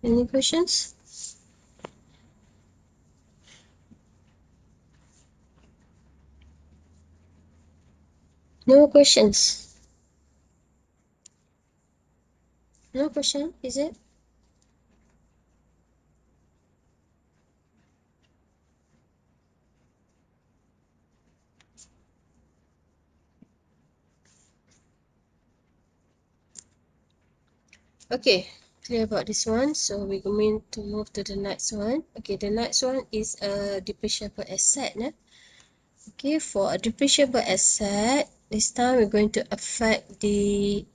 Any questions? No questions. No question, is it? Okay, clear about this one. So we're going to move to the next one. Okay, the next one is a depreciable asset. Okay, for a depreciable asset, this time we're going to affect the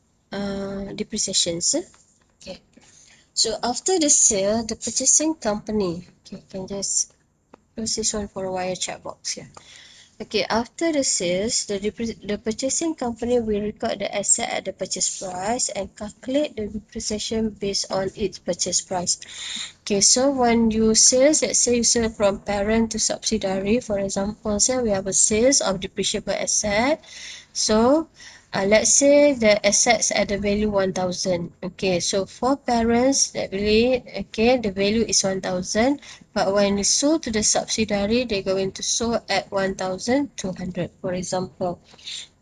depreciations. Okay, so after the sale, the purchasing company, okay, can just use this one for a wire check box here. Okay, after the sales, the purchasing company will record the asset at the purchase price and calculate the depreciation based on its purchase price. Okay, so when you sales, let's say you sell from parent to subsidiary, for example, say we have a sales of depreciable asset. So let's say the assets at the value 1000. Okay, so for parents, that really, okay, the value is 1000, but when you sold to the subsidiary, they're going to sold at 1200, for example.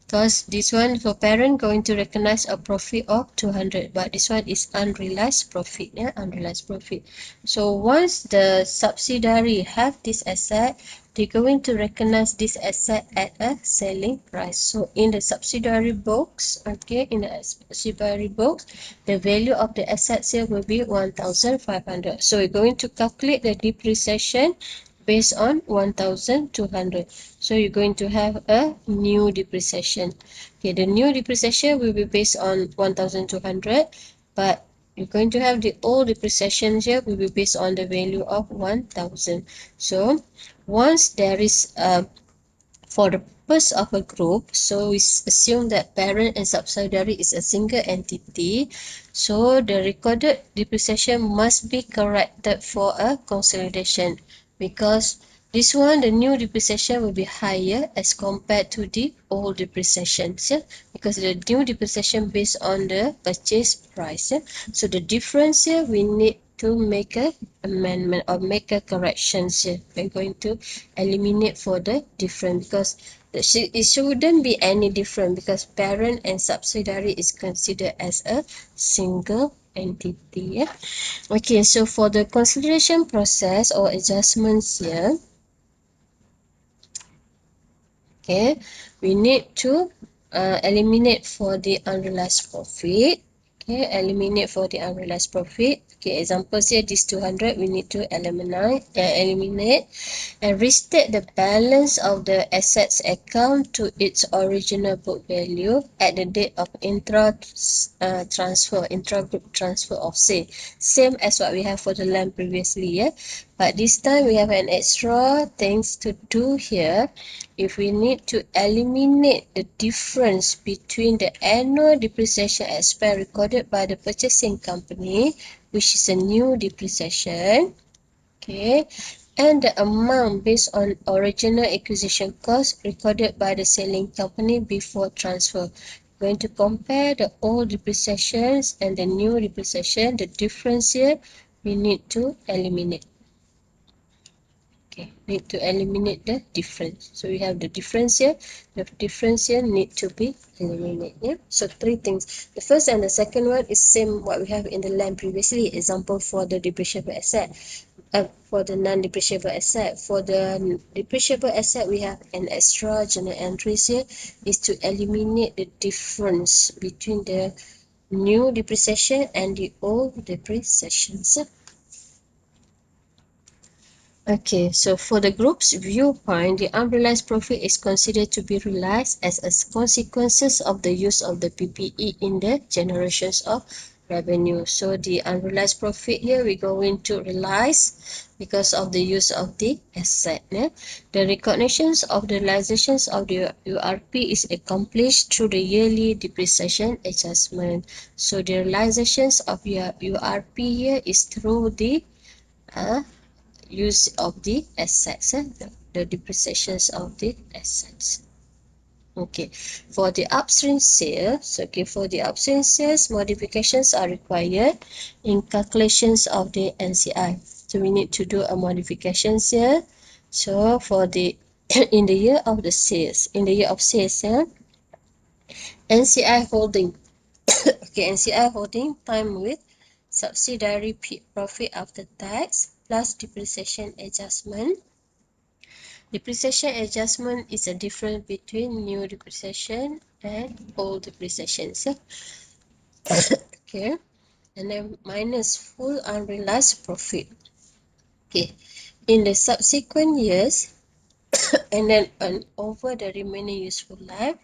Because this one for parent going to recognize a profit of 200, but this one is unrealized profit, yeah, unrealized profit. So once the subsidiary have this asset, they're going to recognize this asset at a selling price. So in the subsidiary books, okay, in the subsidiary books, the value of the assets here will be 1500. So we're going to calculate the depreciation based on 1200. So you're going to have a new depreciation. Okay, the new depreciation will be based on 1200, but you're going to have the old depreciation here will be based on the value of 1000. So once there is for the purpose of a group, so we assume that parent and subsidiary is a single entity, so the recorded depreciation must be corrected for a consolidation, because this one, the new depreciation will be higher as compared to the old depreciation, yeah? Because the new depreciation based on the purchase price. Yeah? So the difference here, we need to make a amendment or make a correction here. We're going to eliminate for the difference, because it shouldn't be any different, because parent and subsidiary is considered as a single entity. Yeah? Okay, so for the consideration process or adjustments here, okay, we need to eliminate for the unrealized profit. Okay, eliminate for the unrealized profit. Okay, examples here, this 200 we need to eliminate and restate the balance of the assets account to its original book value at the date of intra-group transfer of sale. Same as what we have for the land previously, yeah. But this time we have an extra things to do here. If we need to eliminate the difference between the annual depreciation expense recorded by the purchasing company, which is a new depreciation, okay, and the amount based on original acquisition cost recorded by the selling company before transfer. We're going to compare the old depreciations and the new depreciation. The difference here we need to eliminate. Okay, need to eliminate the difference. So we have the difference here. The difference here need to be eliminated. Yeah? So three things. The first and the second one is same what we have in the land previously. Example for the depreciable asset. For the non-depreciable asset. For the depreciable asset, we have an extra journal entries here is to eliminate the difference between the new depreciation and the old depreciation. Okay, so for the group's viewpoint, the unrealized profit is considered to be realized as a consequences of the use of the PPE in the generations of revenue. So the unrealized profit here we're going to realize because of the use of the asset. Yeah? The recognitions of the realizations of the URP is accomplished through the yearly depreciation adjustment. So the realizations of your URP here is through the use of the assets, the depreciations of the assets. Okay, for the upstream sales, okay, for the upstream sales, modifications are required in calculations of the NCI. So we need to do a modifications here. So for the in the year of the sales, NCI holding, okay, NCI holding time with subsidiary profit after tax plus depreciation adjustment. Depreciation adjustment is a difference between new depreciation and old depreciation. So, okay, and then minus full unrealized profit. Okay, in the subsequent years, and then over the remaining useful life,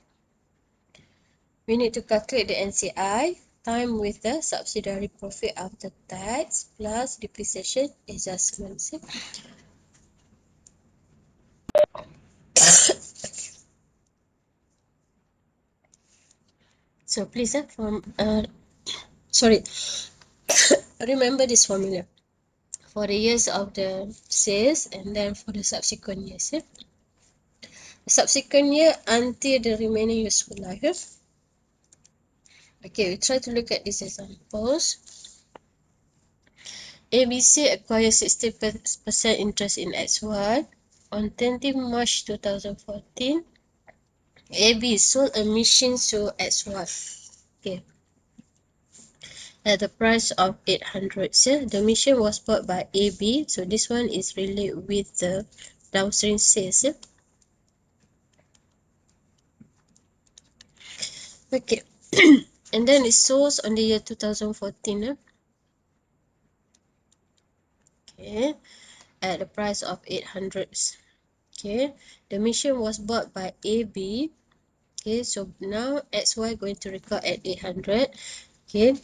we need to calculate the NCI time with the subsidiary profit after tax plus depreciation adjustments. So please sorry, remember this formula for the years of the sales and then for the subsequent years. Subsequent year until the remaining useful life. Okay, we try to look at these examples. ABC acquires 60% interest in XY on 20 March 2014. AB sold a machine to XY. Okay. At the price of 800. So the machine was bought by AB. So this one is related with the downstream sales. Okay. And then it sold on the year 2014. Okay. At the price of 800. Okay. The machine was bought by AB. Okay. So now XY going to record at 800. Okay.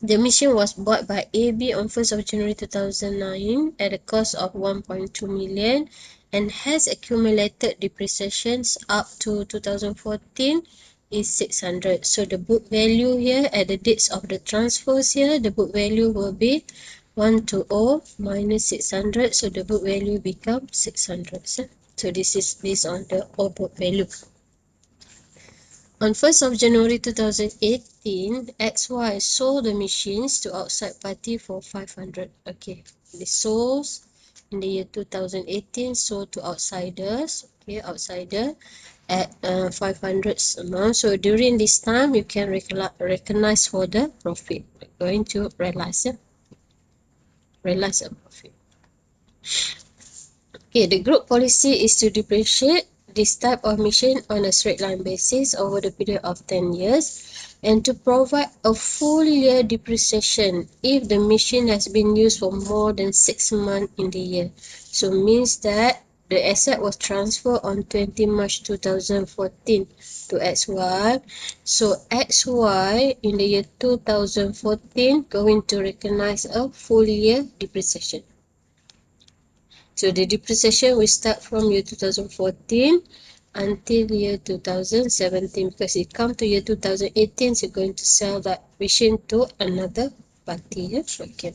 The machine was bought by AB on 1st of January 2009 at a cost of 1.2 million and has accumulated depreciations up to 2014 is 600. So the book value here at the dates of the transfers here, the book value will be 120 minus 600. So the book value becomes 600. So this is based on the old book value. On 1st of January 2018, XY sold the machines to outside party for 500. Okay, they sold in the year 2018, sold to outsiders. Okay, outsider at 500 amount. So during this time, you can recognize for the profit. We're going to realize a profit. Okay, the group policy is to depreciate this type of machine on a straight line basis over the period of 10 years and to provide a full year depreciation if the machine has been used for more than 6 months in the year. So means that the asset was transferred on 20 March 2014 to XY. So XY in the year 2014 going to recognize a full year depreciation. So the depreciation will start from year 2014 until year 2017 because it comes to year 2018, so you're going to sell that machine to another party. Yes? Okay.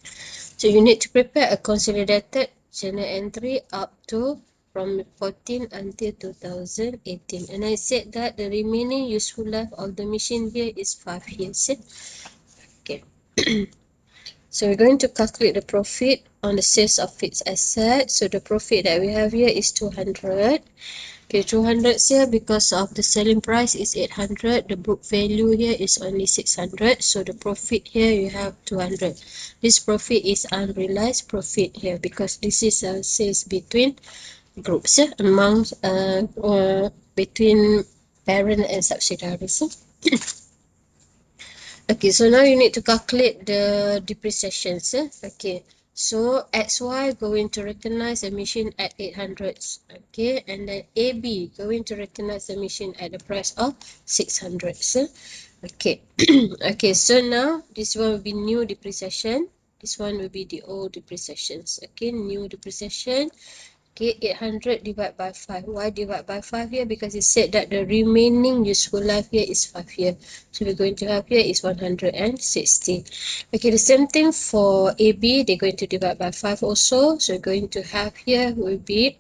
So you need to prepare a consolidated journal entry up to from 14 until 2018. And I said that the remaining useful life of the machine here is 5 years. Okay. So we're going to calculate the profit on the sales of fixed asset. So the profit that we have here is 200. Okay, 200 here because of the selling price is 800. The book value here is only 600. So the profit here you have 200. This profit is unrealized profit here because this is a sales between groups, among between parent and subsidiaries. Okay, so now you need to calculate the depreciations. Okay, so XY going to recognize the machine at 800. Okay, and then AB going to recognize the machine at the price of 600. Okay, okay, so now this one will be new depreciation. This one will be the old depreciations. Okay, new depreciation. Okay, 800 divided by 5. Why divide by 5 here? Because it said that the remaining useful life here is 5 years. So we're going to have here is 160. Okay, the same thing for AB. They're going to divide by 5 also. So we're going to have here will be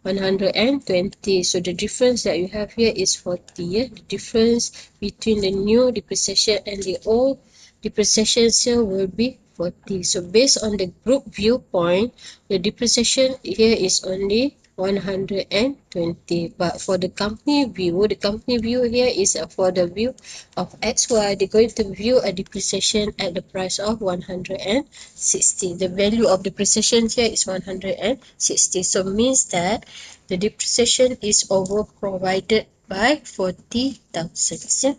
120. So the difference that you have here is 40. Yeah? The difference between the new depreciation and the old depreciation here will be 40. So based on the group viewpoint, the depreciation here is only 120. But for the company view here is for the view of XY. They're going to view a depreciation at the price of 160. The value of depreciation here is 160. So means that the depreciation is over provided by 40,000.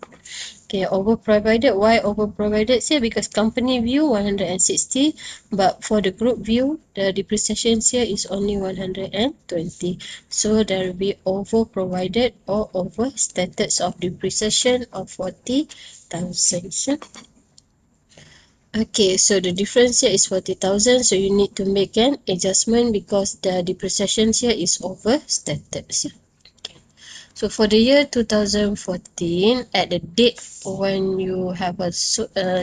Okay, over provided. Why over provided here? Because company view 160, but for the group view, the depreciation here is only 120. So there will be over provided or over status of depreciation of 40,000. Okay, so the difference here is 40,000. So you need to make an adjustment because the depreciation here is overstated. Okay. So for the year 2014, at the date when you have a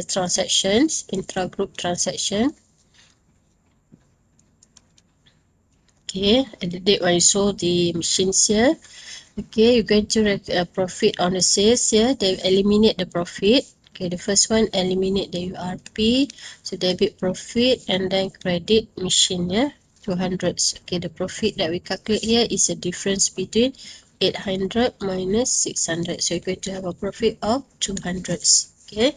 transactions, intra-group transaction, okay, at the date when you sold the machines here, okay, you're going to profit on the sales here. They eliminate the profit. Okay, the first one, eliminate the URP. So debit profit and then credit machine, yeah, 200s. Okay, the profit that we calculate here is a difference between 800 minus 600. So you're going to have a profit of 200s. Okay,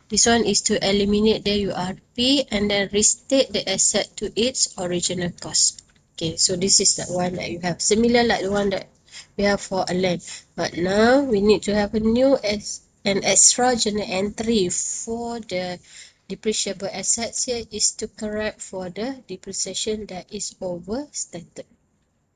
this one is to eliminate the URP and then restate the asset to its original cost. Okay, so this is the one that you have, similar like the one that we have for a land. But now we need to have a new an extra journal entry for the depreciable assets here is to correct for the depreciation that is overstated.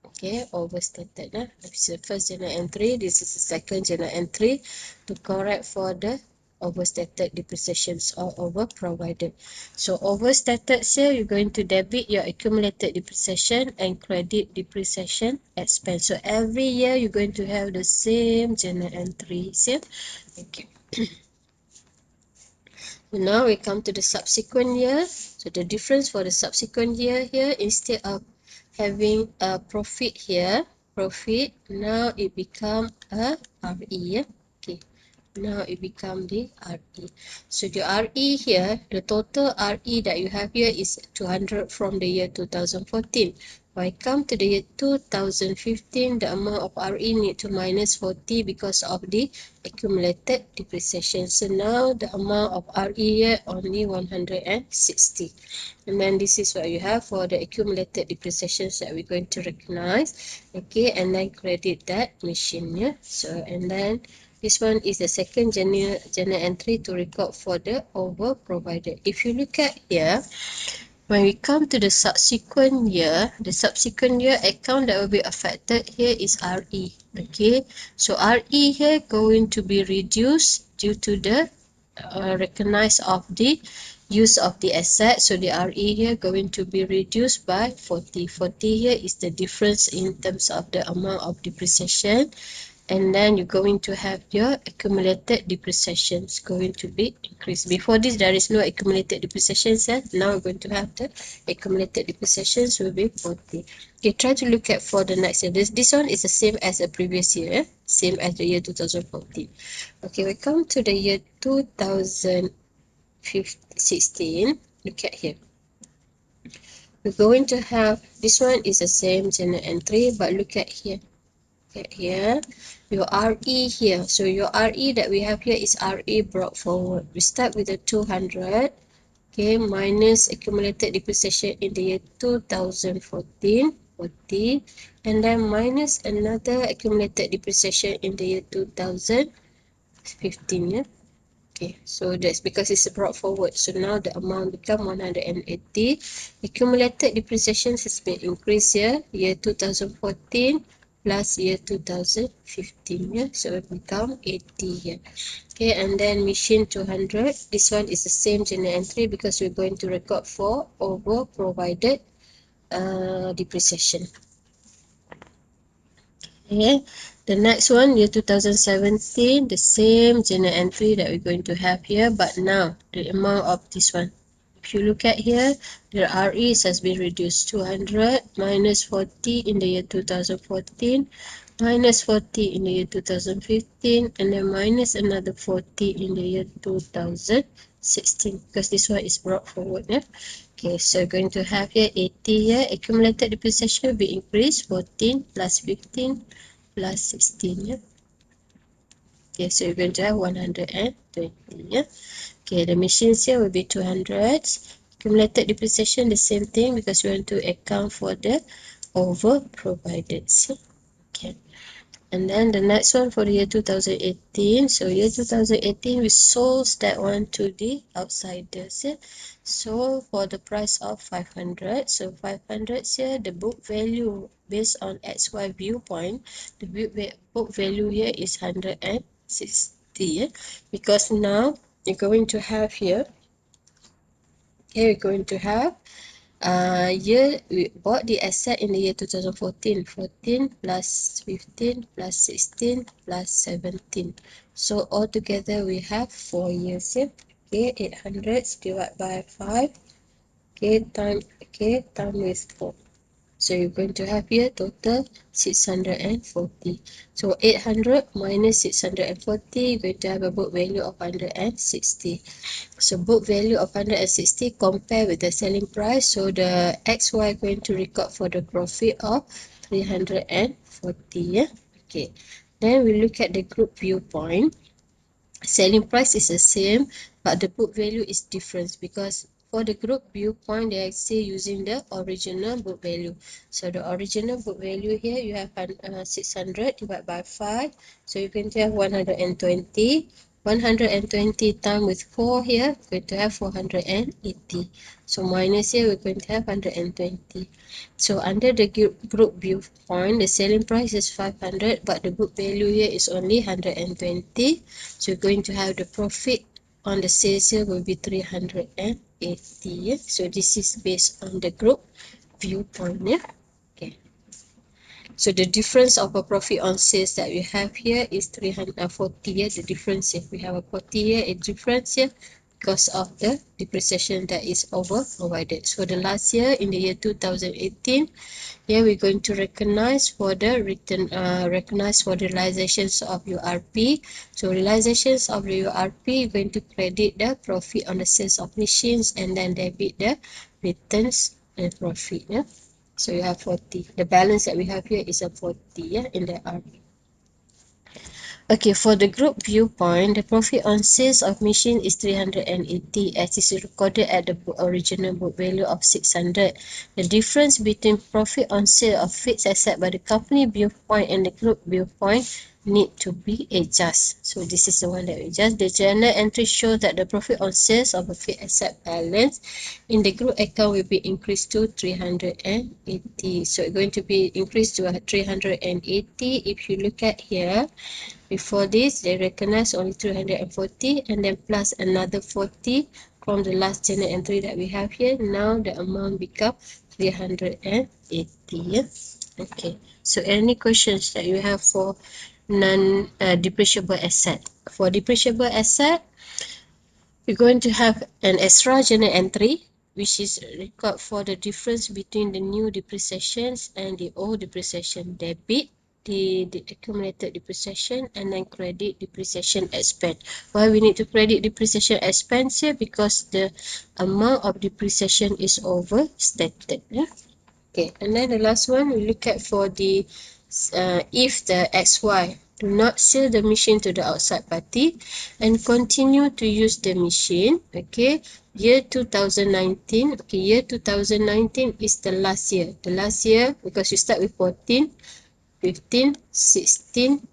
Okay, overstated. This is the first journal entry. This is the second journal entry to correct for the overstated depreciations or over provided. So overstated here, you're going to debit your accumulated depreciation and credit depreciation expense. So every year you're going to have the same journal entries here. Okay. So now we come to the subsequent year. So the difference for the subsequent year here, instead of having a profit here, profit, now it become a RE. Okay, now it become the RE. So the RE here, the total RE that you have here is 200 from the year 2014. When I come to the year 2015, the amount of RE need to minus 40 because of the accumulated depreciation. So now the amount of RE here only 160. And then this is what you have for the accumulated depreciations that we're going to recognize. Okay, and then credit that machine. Yeah. So and then this one is the second journal entry to record for the over provided. If you look at here, when we come to the subsequent year account that will be affected here is RE. Okay, so RE here going to be reduced due to the recognize of the use of the asset. So the RE here going to be reduced by 40. 40 here is the difference in terms of the amount of depreciation, and then you're going to have your accumulated depreciations going to be increased. Before this there is no accumulated depreciations, now we're going to have the accumulated depreciations will be 40. Okay, try to look at for the next year. This one is the same as the previous year, same as the year 2014. Okay, we come to the year 2016. Look at here, we're going to have this one is the same journal entry, but look at here. Here your RE here, so your RE that we have here is RE brought forward. We start with the 200, okay, minus accumulated depreciation in the year 2014, 40, and then minus another accumulated depreciation in the year 2015. Yeah. Okay, so that's because it's brought forward. So now the amount become 180. Accumulated depreciation has been increased here, year 2014 plus year 2015. Yeah, so it become 80 here. Okay, and then machine 200. This one is the same journal entry because we're going to record for over provided depreciation. Okay, the next one, year 2017, the same journal entry that we're going to have here, but now the amount of this one. If you look at here, the RE has been reduced 200 minus 40 in the year 2014, minus 40 in the year 2015, and then minus another 40 in the year 2016 because this one is brought forward. Yeah? Okay, so we're going to have here 80 here. Accumulated depreciation will be increased 14 plus 15 plus 16. Yeah? Okay, so you're going to have 120. Yeah? Okay, the machines here will be 200. Accumulated depreciation, the same thing because we want to account for the over provided. Okay. And then the next one for the year 2018. So year 2018, we sold that one to the outsiders. Yeah? So for the price of 500. So 500 here, the book value based on XY viewpoint, the book value here is 160. Yeah? Because now you're going to have here, okay, we're going to have year we bought the asset in the year 2014. 14 plus 15 plus 16 plus 17. So altogether we have 4 years here. Okay, 800 divided by 5. Okay, time with 4. So you're going to have here total 640. So 800 minus 640, you're going to have a book value of 160. So book value of 160 compare with the selling price. So the XY going to record for the profit of 340. Yeah. Okay. Then we look at the group viewpoint. Selling price is the same, but the book value is different because for the group viewpoint, they are still using the original book value. So the original book value here, you have 600 divided by 5. So you're going to have 120. 120 times with 4 here, we're going to have 480. So minus here, we're going to have 120. So under the group viewpoint, the selling price is 500, but the book value here is only 120. So you're going to have the profit on the sales here will be 380. Yeah? So this is based on the group viewpoint. Yeah? Okay. So the difference of a profit on sales that we have here is 340. Yeah? The difference here, we have a 40 here, a difference here because of the depreciation that is over provided. So the last year in the year 2018, here we're going to recognize for the realizations of URP. So realizations of the URP, we're going to credit the profit on the sales of machines and then debit the returns and profit. Yeah. So you have 40. The balance that we have here is a 40. Yeah, in the RP. Okay, for the group viewpoint, the profit on sales of machine is 380 as is recorded at the original book value of 600. The difference between profit on sale of fixed asset by the company viewpoint and the group viewpoint need to be adjusted. So this is the one that we adjust. The journal entry shows that the profit on sales of a fixed asset balance in the group account will be increased to 380. So it's going to be increased to 380. If you look at here, before this, they recognize only 340 and then plus another 40 from the last journal entry that we have here. Now the amount become 380. Okay. So any questions that you have for non-depreciable asset? For depreciable asset, you're going to have an extra journal entry, which is record for the difference between the new depreciations and the old depreciation. Debit the accumulated depreciation and then credit depreciation expense. Why we need to credit depreciation expense here? Because the amount of depreciation is overstated. Yeah? Okay, and then the last one we look at for the if the XY do not sell the machine to the outside party and continue to use the machine. Okay, year 2019. Okay, year 2019 is the last year. The last year because you start with 14, 15, 16,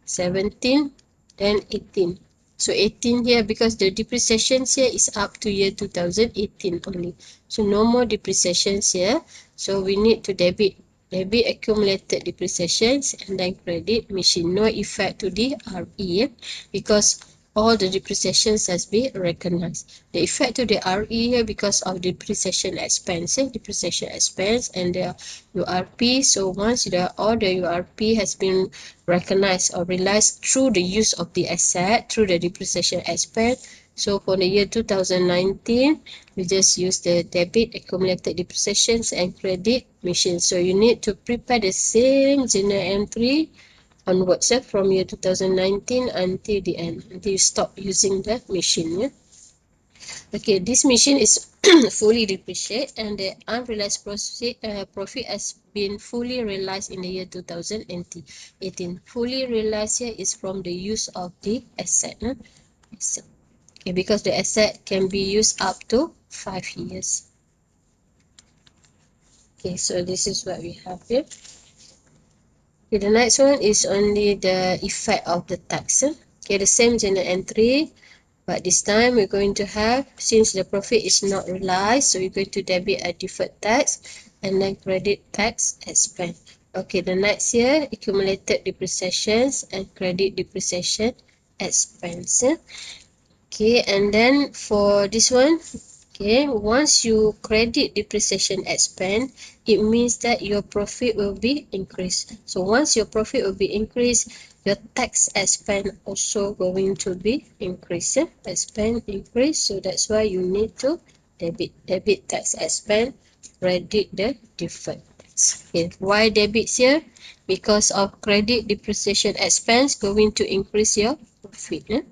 17, then 18. So 18 here because the depreciations here is up to year 2018 only. So no more depreciations here. So we need to debit accumulated depreciations and then credit machine. No effect to the RE because all the depreciations has been recognized. The effect to the RE here because of depreciation expense, and the URP. So once all the URP has been recognized or realized through the use of the asset, through the depreciation expense. So for the year 2019, we just use the debit accumulated depreciations and credit machine. So you need to prepare the same journal entry onwards from year 2019 until the end, until you stop using the machine. Yeah? Okay, this machine is fully depreciated and the unrealized profit has been fully realized in the year 2018. Fully realized here is from the use of the asset. Okay, because the asset can be used up to 5 years. Okay, so this is what we have here. Okay, the next one is only the effect of the tax. Okay, the same journal entry, but this time we're going to have, since the profit is not realized, so we're going to debit a deferred tax and then credit tax expense. Okay, the next year, accumulated depreciations and credit depreciation expense. Okay, and then for this one, Okay, once you credit depreciation expense, it means that your profit will be increased. So once your profit will be increased, your tax expense also going to be increased. Expense increase, so that's why you need to debit tax expense, credit the deferred tax. Okay, why debits here? Because of credit depreciation expense going to increase your profit.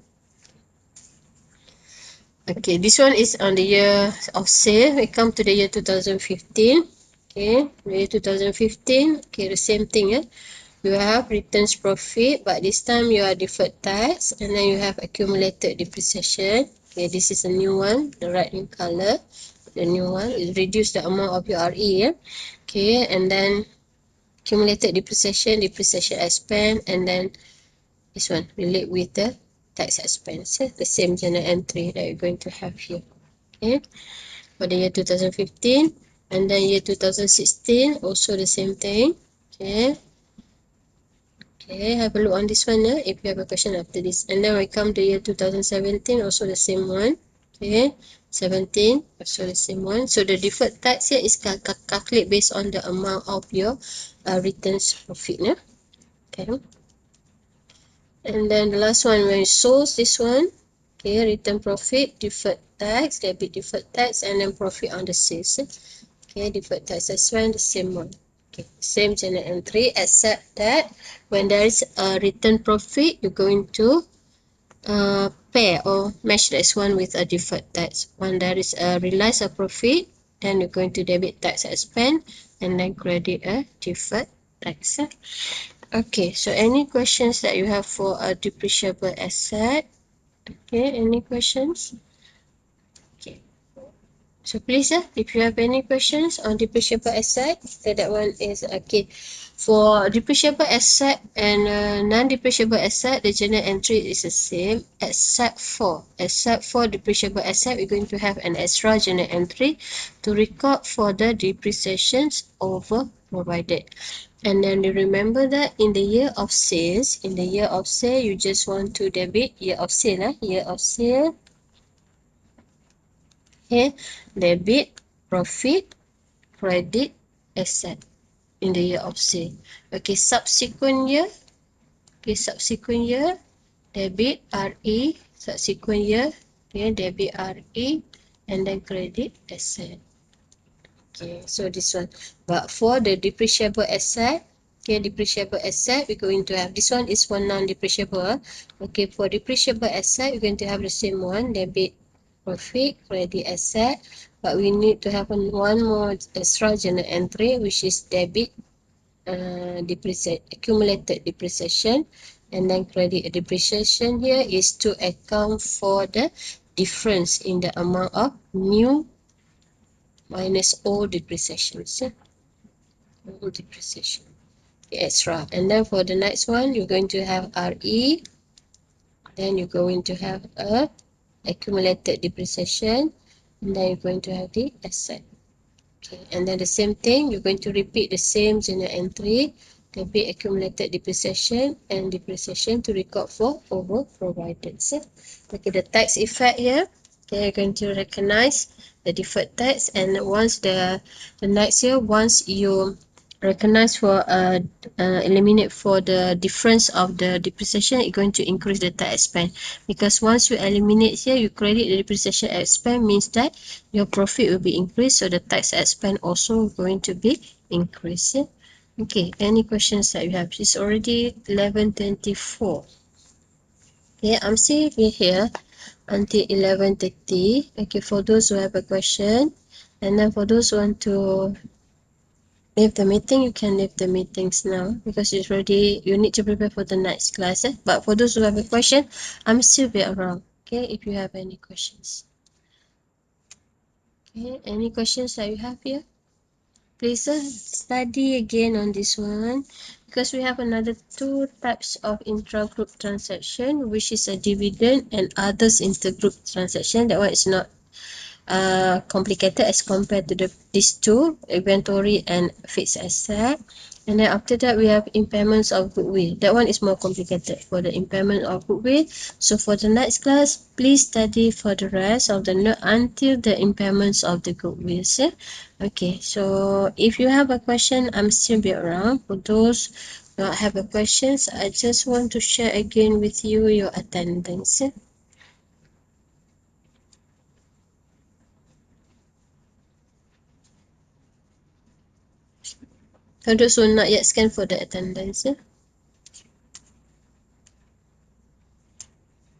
Okay, this one is on the year of sale. We come to the year 2015. Okay, the year 2015. Okay, the same thing. You have returns profit, but this time you are deferred tax, and then you have accumulated depreciation. Okay, this is a new one, the right in color. The new one is reduce the amount of your RE. Okay, and then accumulated depreciation, depreciation expense, and then this one relate with the tax expense. The same journal entry that you're going to have here. Okay, for the year 2015, and then year 2016 also the same thing. Okay, have a look on this one if you have a question after this. And then we come to year 2017, also the same one. Okay, 17 also the same one. So the deferred tax here is calculate based on the amount of your returns profit. Okay, and then the last one, when you sold this one, okay, return profit, deferred tax, debit deferred tax, and then profit on the sales. Okay, deferred tax expense, the same one. Okay, same journal entry, except that when there is a return profit, you're going to pair or match this one with a deferred tax. When there is a realized a profit, then you're going to debit tax expense and then credit a deferred tax. Okay, so any questions that you have for a depreciable asset? Okay, any questions? Okay. So please, if you have any questions on depreciable asset, that one is okay. For depreciable asset and non-depreciable asset, the journal entry is the same, except for depreciable asset, we're going to have an extra journal entry to record for the depreciations over provided. And then you remember that in the year of sales, you just want to debit year of sale, okay, debit profit, credit asset in the year of sale. Okay, subsequent year, debit RE, subsequent year, okay, debit RE, and then credit asset. Okay, so this one. But for the depreciable asset, okay, we're going to have, this one is for non-depreciable. Okay, for depreciable asset, we're going to have the same one, debit profit, credit asset. But we need to have one more extra journal entry, which is debit accumulated depreciation, and then credit depreciation here is to account for the difference in the amount of new minus old depreciation. Old depreciation. Extra. And then for the next one, you're going to have RE. Then you're going to have a accumulated depreciation. And then you're going to have the asset. Okay. And then the same thing, you're going to repeat the same journal entry. Debit accumulated depreciation and depreciation to record for over provided. Okay, the tax effect here. Okay, you're going to recognize the deferred tax, and once the next year, once you recognize for eliminate for the difference of the depreciation, it's going to increase the tax expense, because once you eliminate here, you credit the depreciation expense, means that your profit will be increased, so the tax expense also going to be increased. Okay, any questions that you have? It's already 11:24. Okay, I'm still here until 11:30. Okay, for those who have a question, and then for those who want to leave the meeting, you can leave the meetings now, because it's already, you need to prepare for the next class. But for those who have a question, I'm still be around. Okay, if you have any questions. Okay, any questions that you have here? Please study again on this one, because we have another two types of intra-group transaction, which is a dividend and others intergroup transaction. That one is not complicated as compared to these two, inventory and fixed asset. And then after that, we have impairments of goodwill. That one is more complicated for the impairment of goodwill. So for the next class, please study for the rest of the note until the impairments of the goodwill. Yeah? Okay, so if you have a question, I'm still be around. For those not have a questions, I just want to share again with you your attendance. Yeah? For those who not yet scan for the attendance. Yeah?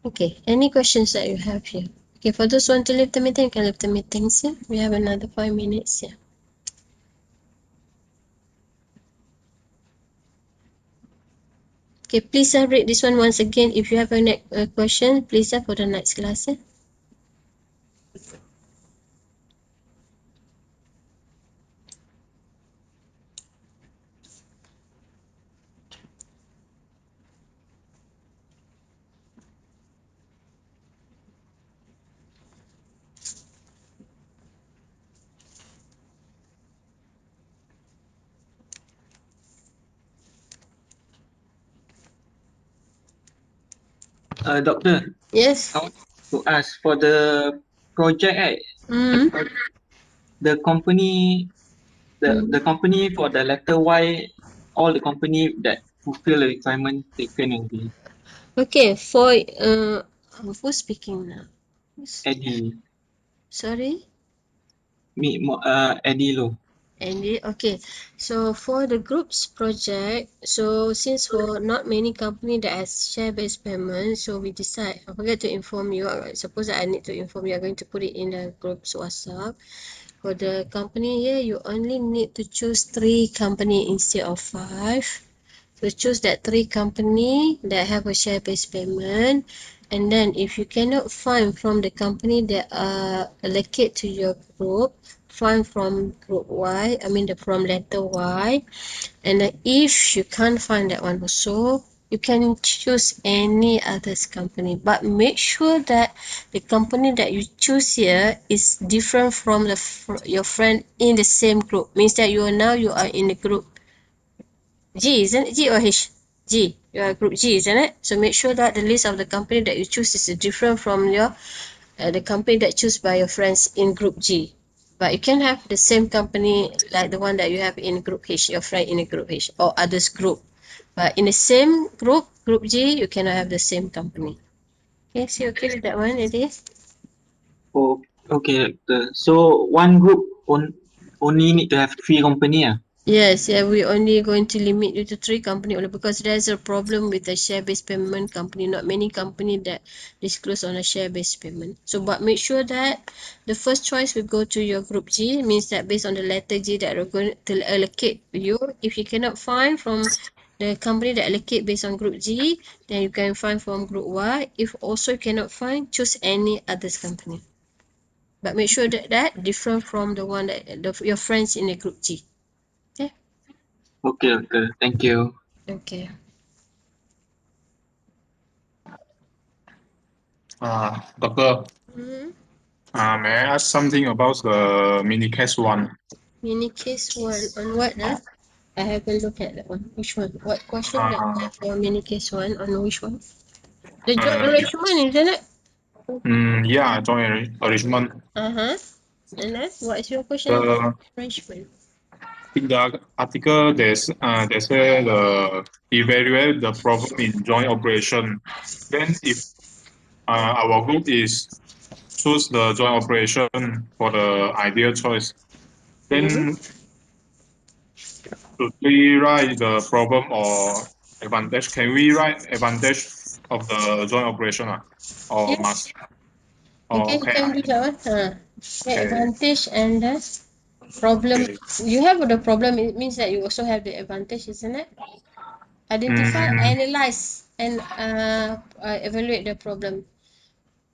Okay, any questions that you have here? Okay, for those who want to leave the meeting, you can leave the meeting here. We have another 5 minutes here. Okay, please read this one once again. If you have any question, please for the next class. Yeah? Doctor, Yes. I want to ask for the project, right? Mm. The company, the Mm. company for the letter Y, all the company that fulfill the requirement taken already. Okay, for who's speaking now? Eddie, Sorry? Eddie Low. Andy, okay. So for the groups project, so since for not many company that has share-based payment, so we decide. I forget to inform you. Suppose I need to inform you. I'm going to put it in the group's WhatsApp. For the company here, you only need to choose 3 company instead of 5. So choose that 3 company that have a share-based payment. And then if you cannot find from the company that are allocate to your group, find from group Y, from letter Y. And then if you can't find that one also, you can choose any others company. But make sure that the company that you choose here is different from your friend in the same group. Means that you are in the group G, isn't it? G or H? G. You are group G, isn't it? So make sure that the list of the company that you choose is different from the company that choose by your friends in group G. But you can have the same company like the one that you have in group H, your friend in a group H or others group. But in the same group, group G, you cannot have the same company. Okay, so you okay with that one, it is? Oh, okay, doctor. So one group only need to have 3 company. Yes, yeah, we only going to limit you to 3 company only because there's a problem with the share-based payment company. Not many company that disclose on a share-based payment. So, but make sure that the first choice will go to your group G. Means that based on the letter G that we're going to allocate you. If you cannot find from the company that allocate based on group G, then you can find from group Y. If also you cannot find, choose any others company. But make sure that different from the one that your friends in the group G. Okay. Okay, doctor. Thank you. Okay. Doctor, Mm-hmm. may I ask something about the mini case one? Mini case one on what? I haven't looked at that one. Which one? What question that you Uh, have for mini case one on which one? The job uh, arrangement, isn't it? yeah, joint arrangement. Uh-huh. And then what is your question about The arrangement? in the article, they say the evaluate the problem in joint operation. Then, if our group is choose the joint operation for the ideal choice, Mm-hmm. then should we write the problem or advantage? Can we write advantage of the joint operation, or Yes. must? Oh, You okay. can do that one. The Okay. advantage and the problem. Okay. You have the problem, it means that you also have the advantage, isn't it? Identify, Mm, analyze, and evaluate the problem.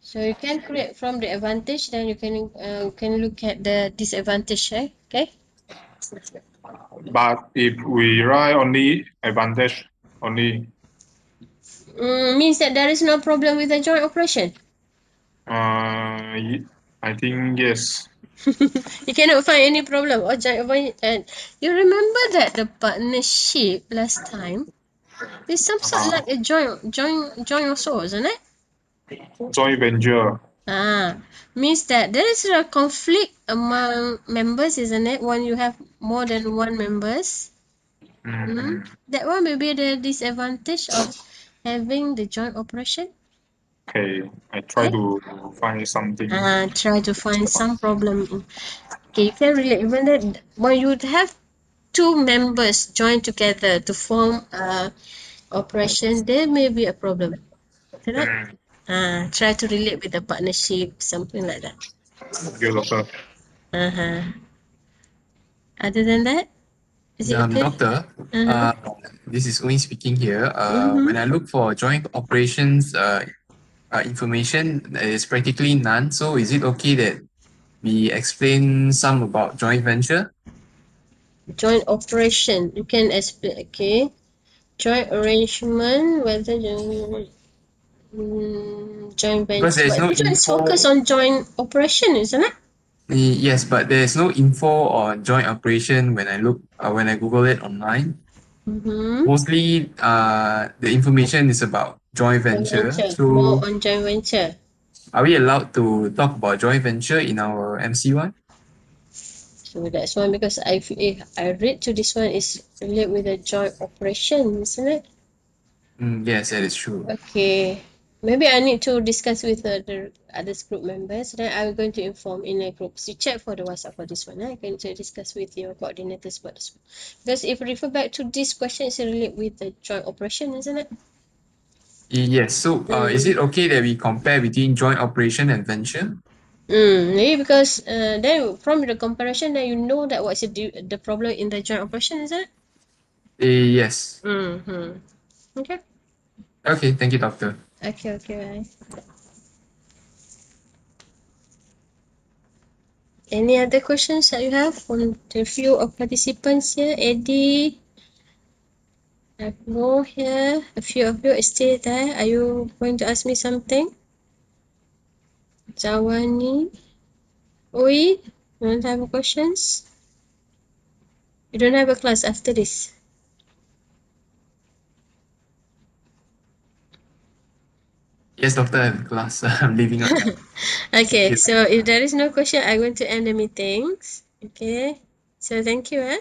So you can create from the advantage, then you can look at the disadvantage, right? Okay. but if we write only advantage only, Means that there is no problem with the joint operation. uh, I think yes. You cannot find any problem or joint. And you remember that the partnership last time is some sort like a joint also, isn't it? Joint venture. Means that there is a conflict among members, isn't it? When you have more than one members. Mm. That one may be the disadvantage of having the joint operation. Okay, I try to find something. Try to find some problem. Okay, you can relate. Even that when you have two members join together to form a operation, there may be a problem. Correct? Try to relate with the partnership, something like that. Okay, doctor. Other than that, is it okay? Doctor, this is Owen speaking here. Mhm. When I look for joint operations information, there is practically none. So is it okay that we explain some about joint venture? Joint operation. You can explain. Okay. Joint arrangement, whether joint Because venture. there is But no this one is info. focused on joint operation, isn't it? Yes, but there is no info on joint operation when I Google it online. Mostly, the information is about joint Joint venture. venture. So, More on joint venture. are we allowed to talk about joint venture in our MC1? So that's one because I read to this one is related with a joint operation, isn't it? Yes, that is true. Okay. Maybe I need to discuss with the other group members. Then I'm going to inform in a group. So check for the WhatsApp for this one. I'm going to discuss with your coordinators about this one. Because if we refer back to this question, it's related with the joint operation, isn't it? Yes. So, is it okay that we compare between joint operation and venture? Maybe because then from the comparison, then you know that what's the problem in the joint operation, is it? Yes. Okay. Okay. Thank you, doctor. Okay. Bye. Any other questions that you have from the few of participants here? Eddie, I have no here. A few of you stay there. Are you going to ask me something? Zawani, Oi, you don't have questions? You don't have a class after this? Yes, doctor. I have class. I'm leaving out now. Okay, you. so if there is no question, I'm going to end the meetings. Okay, so thank you.